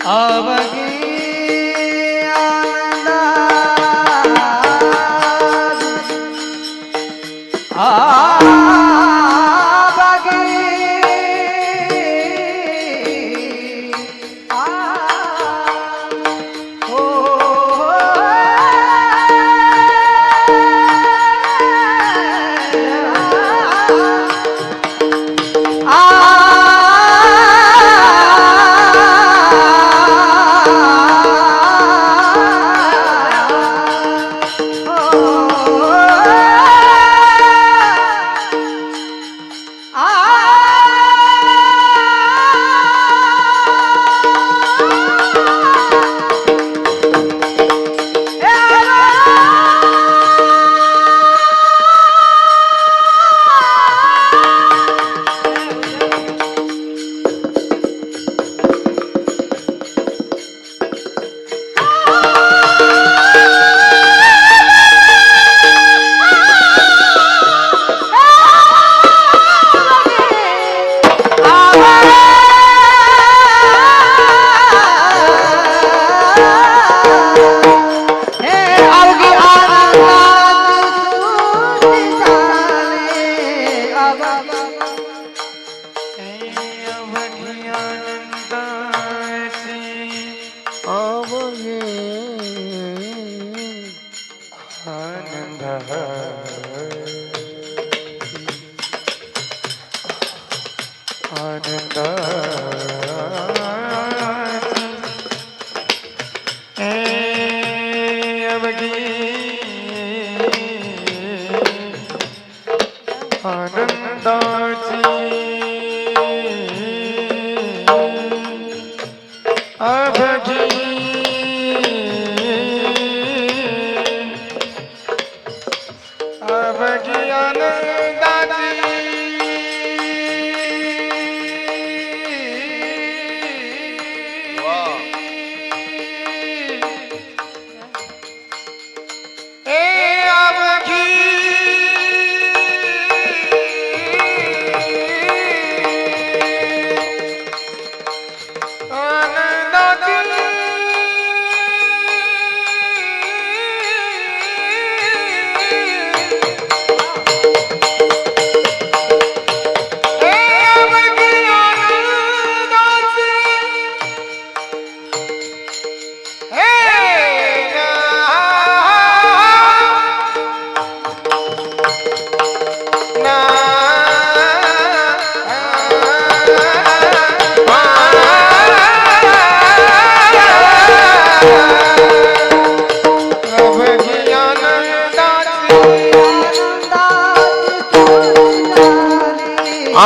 अवघी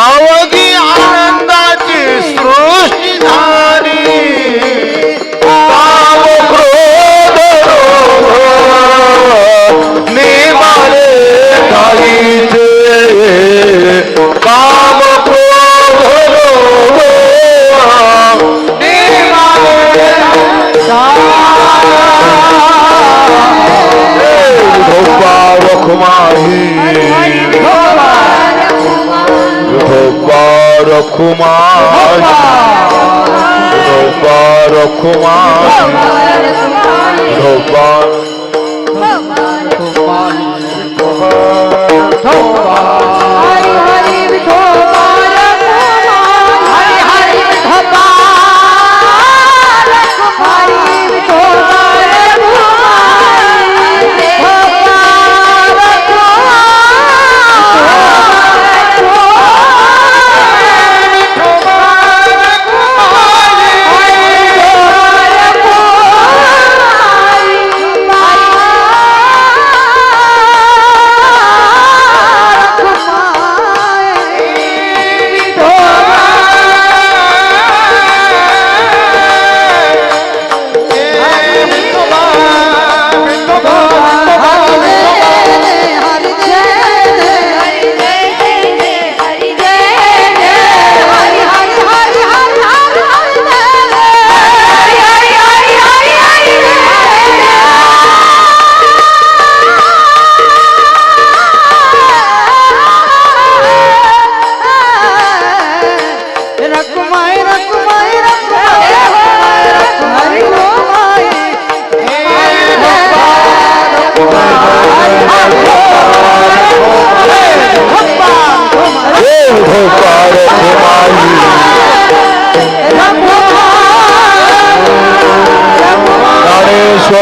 आवगी आनंदाची सृष्टी झाली काम क्रोध निमाले काहीचे काम क्रोध निमाले विठोबा रखुमाई विठोबा रखुमाई विठोबा रखुमाई विठोबा हरि हरि विठोबा हरि हरि विठोबा हरि विठोबा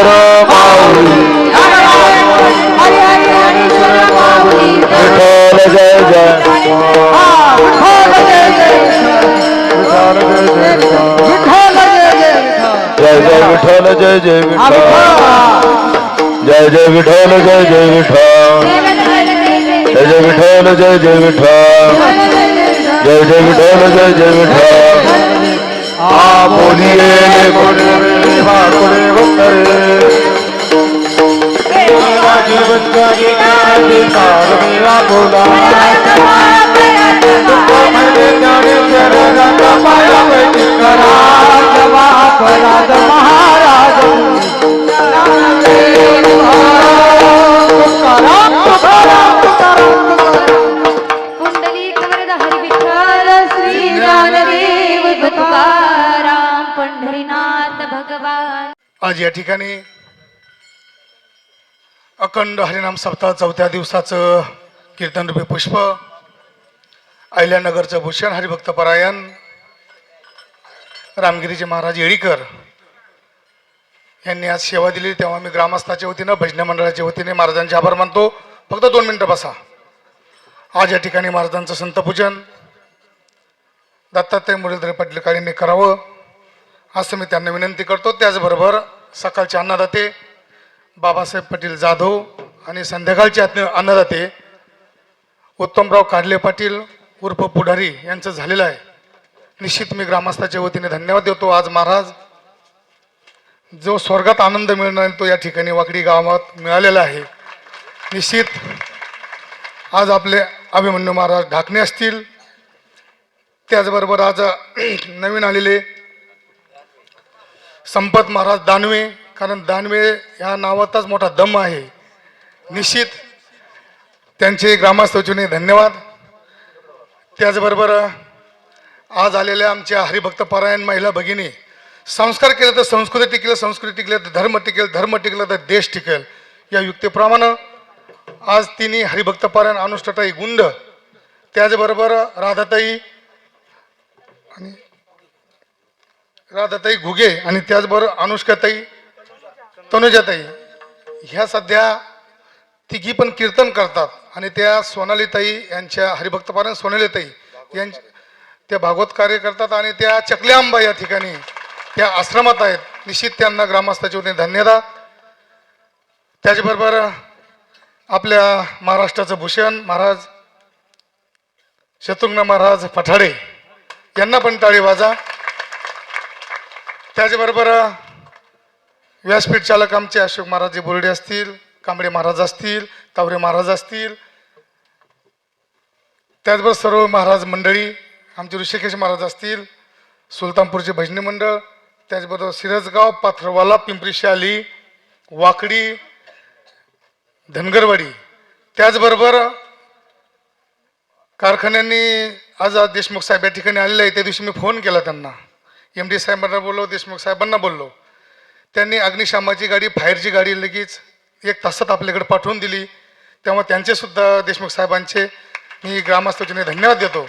ज्ञानेश्वर माऊली हरी हरी ज्ञानेश्वर माऊली विठ्ठल जय जय विठ्ठल जय जय विठ्ठल जय जय विठ्ठल जय जय जय जय विठ्ठल जय जय विठ्ठल जय जय विठ्ठल जय जय विठ्ठल जय जय विठ्ठल जय जय विठ्ठल आ बोलिए कोडे उत्तरे जीवन का अधिकार मेरा बोला तुमको मैंने ज्ञानेश्वर रंगा पाया बैठी करा अपराध महाराज पुंडलिक वरद हरी विठ्ठल श्री ज्ञानदेव तुकाराम पंढरीनाथ भगवान. आज या ठिकाणी अखंड हरिनाम सप्ताह 4थ्या दिवसाचं कीर्तनरूपी पुष्प अहिल्यानगरचं भूषण हरिभक्त परायण रामगिरीचे महाराज येळीकर यांनी आज सेवा दिली. तेव्हा मी ग्रामस्थाच्या वतीनं भजनी मंडळाच्या वतीने महाराजांचे आभार मानतो. फक्त 2 मिनिटं बसा. आज या ठिकाणी महाराजांचं संतपूजन दत्तात्रय मुरलीधर पाटील काळींनी करावं असं मी त्यांना विनंती करतो. त्याचबरोबर सकाळचे अन्नदाते बाबासाहेब पाटील जाधव आणि संध्याकाळचे अन्नदाते उत्तमराव काडले पाटील उर्फ पुढारी यांचं झालेलं आहे. निश्चित मी ग्रामस्थाच्या वतीने धन्यवाद देतो. आज महाराज जो स्वर्गात आनंद मिळणार तो या ठिकाणी वाकडी गावात मिळालेला आहे. निश्चित आज आपले अभिमन्यू महाराज ढाकणे असतील, त्याचबरोबर आज नवीन आलेले संपत महाराज दानवे, कारण दानवे ह्या नावातच मोठा दम आहे. निश्चित त्यांचे ग्रामस्थांचे धन्यवाद. त्याचबरोबर आज आलेल्या आमच्या हरिभक्त परायण महिला भगिनी, संस्कार केले तर संस्कृती टिकेल, संस्कृती टिकले तर धर्म टिकेल, धर्म टिकला तर देश टिकेल या युक्तीप्रमाणे आज तिन्ही हरिभक्त परायण अनुष्ठाताई गुंड, त्याचबरोबर राधाताई घुगे आणि त्याचबरोबर अनुष्काताई तनुजाताई ह्या सध्या तिघी पण कीर्तन करतात. आणि त्या सोनालीताई यांच्या हरिभक्तपरायण सोनालीताई यांच्या त्या भागवत कार्य करतात आणि त्या चकल्याआंबा या ठिकाणी त्या आश्रमात आहेत. निश्चित त्यांना ग्रामस्थाच्या वतीने धन्यवाद. त्याचबरोबर आपल्या महाराष्ट्राचं भूषण महाराज शत्रुघ्न महाराज पठाडे यांना पण टाळी वाजा. त्याचबरोबर व्यासपीठ चालक आमचे अशोक महाराज बोर्डे असतील, कांबळे महाराज असतील, तावरे महाराज असतील, त्याचबरोबर सर्व महाराज मंडळी आमचे ऋषिकेश महाराज असतील, सुलतानपूरचे भजनी मंडळ, त्याचबरोबर सिरसगाव, पाथरवाला, पिंपरी शाली, वाकडी, धनगरवाडी, त्याचबरोबर कारखान्यांनी आज देशमुख साहेब या ठिकाणी आलेले आहे. त्या दिवशी मी फोन केला त्यांना, MD साहेबांना बोललो, देशमुख साहेबांना बोललो. त्यांनी अग्निशामाची गाडी, फायरची गाडी लगेच 1 तासात आपल्याकडे पाठवून दिली. तेव्हा त्यांचे सुद्धा देशमुख साहेबांचे मी ग्रामस्थांचे धन्यवाद देतो.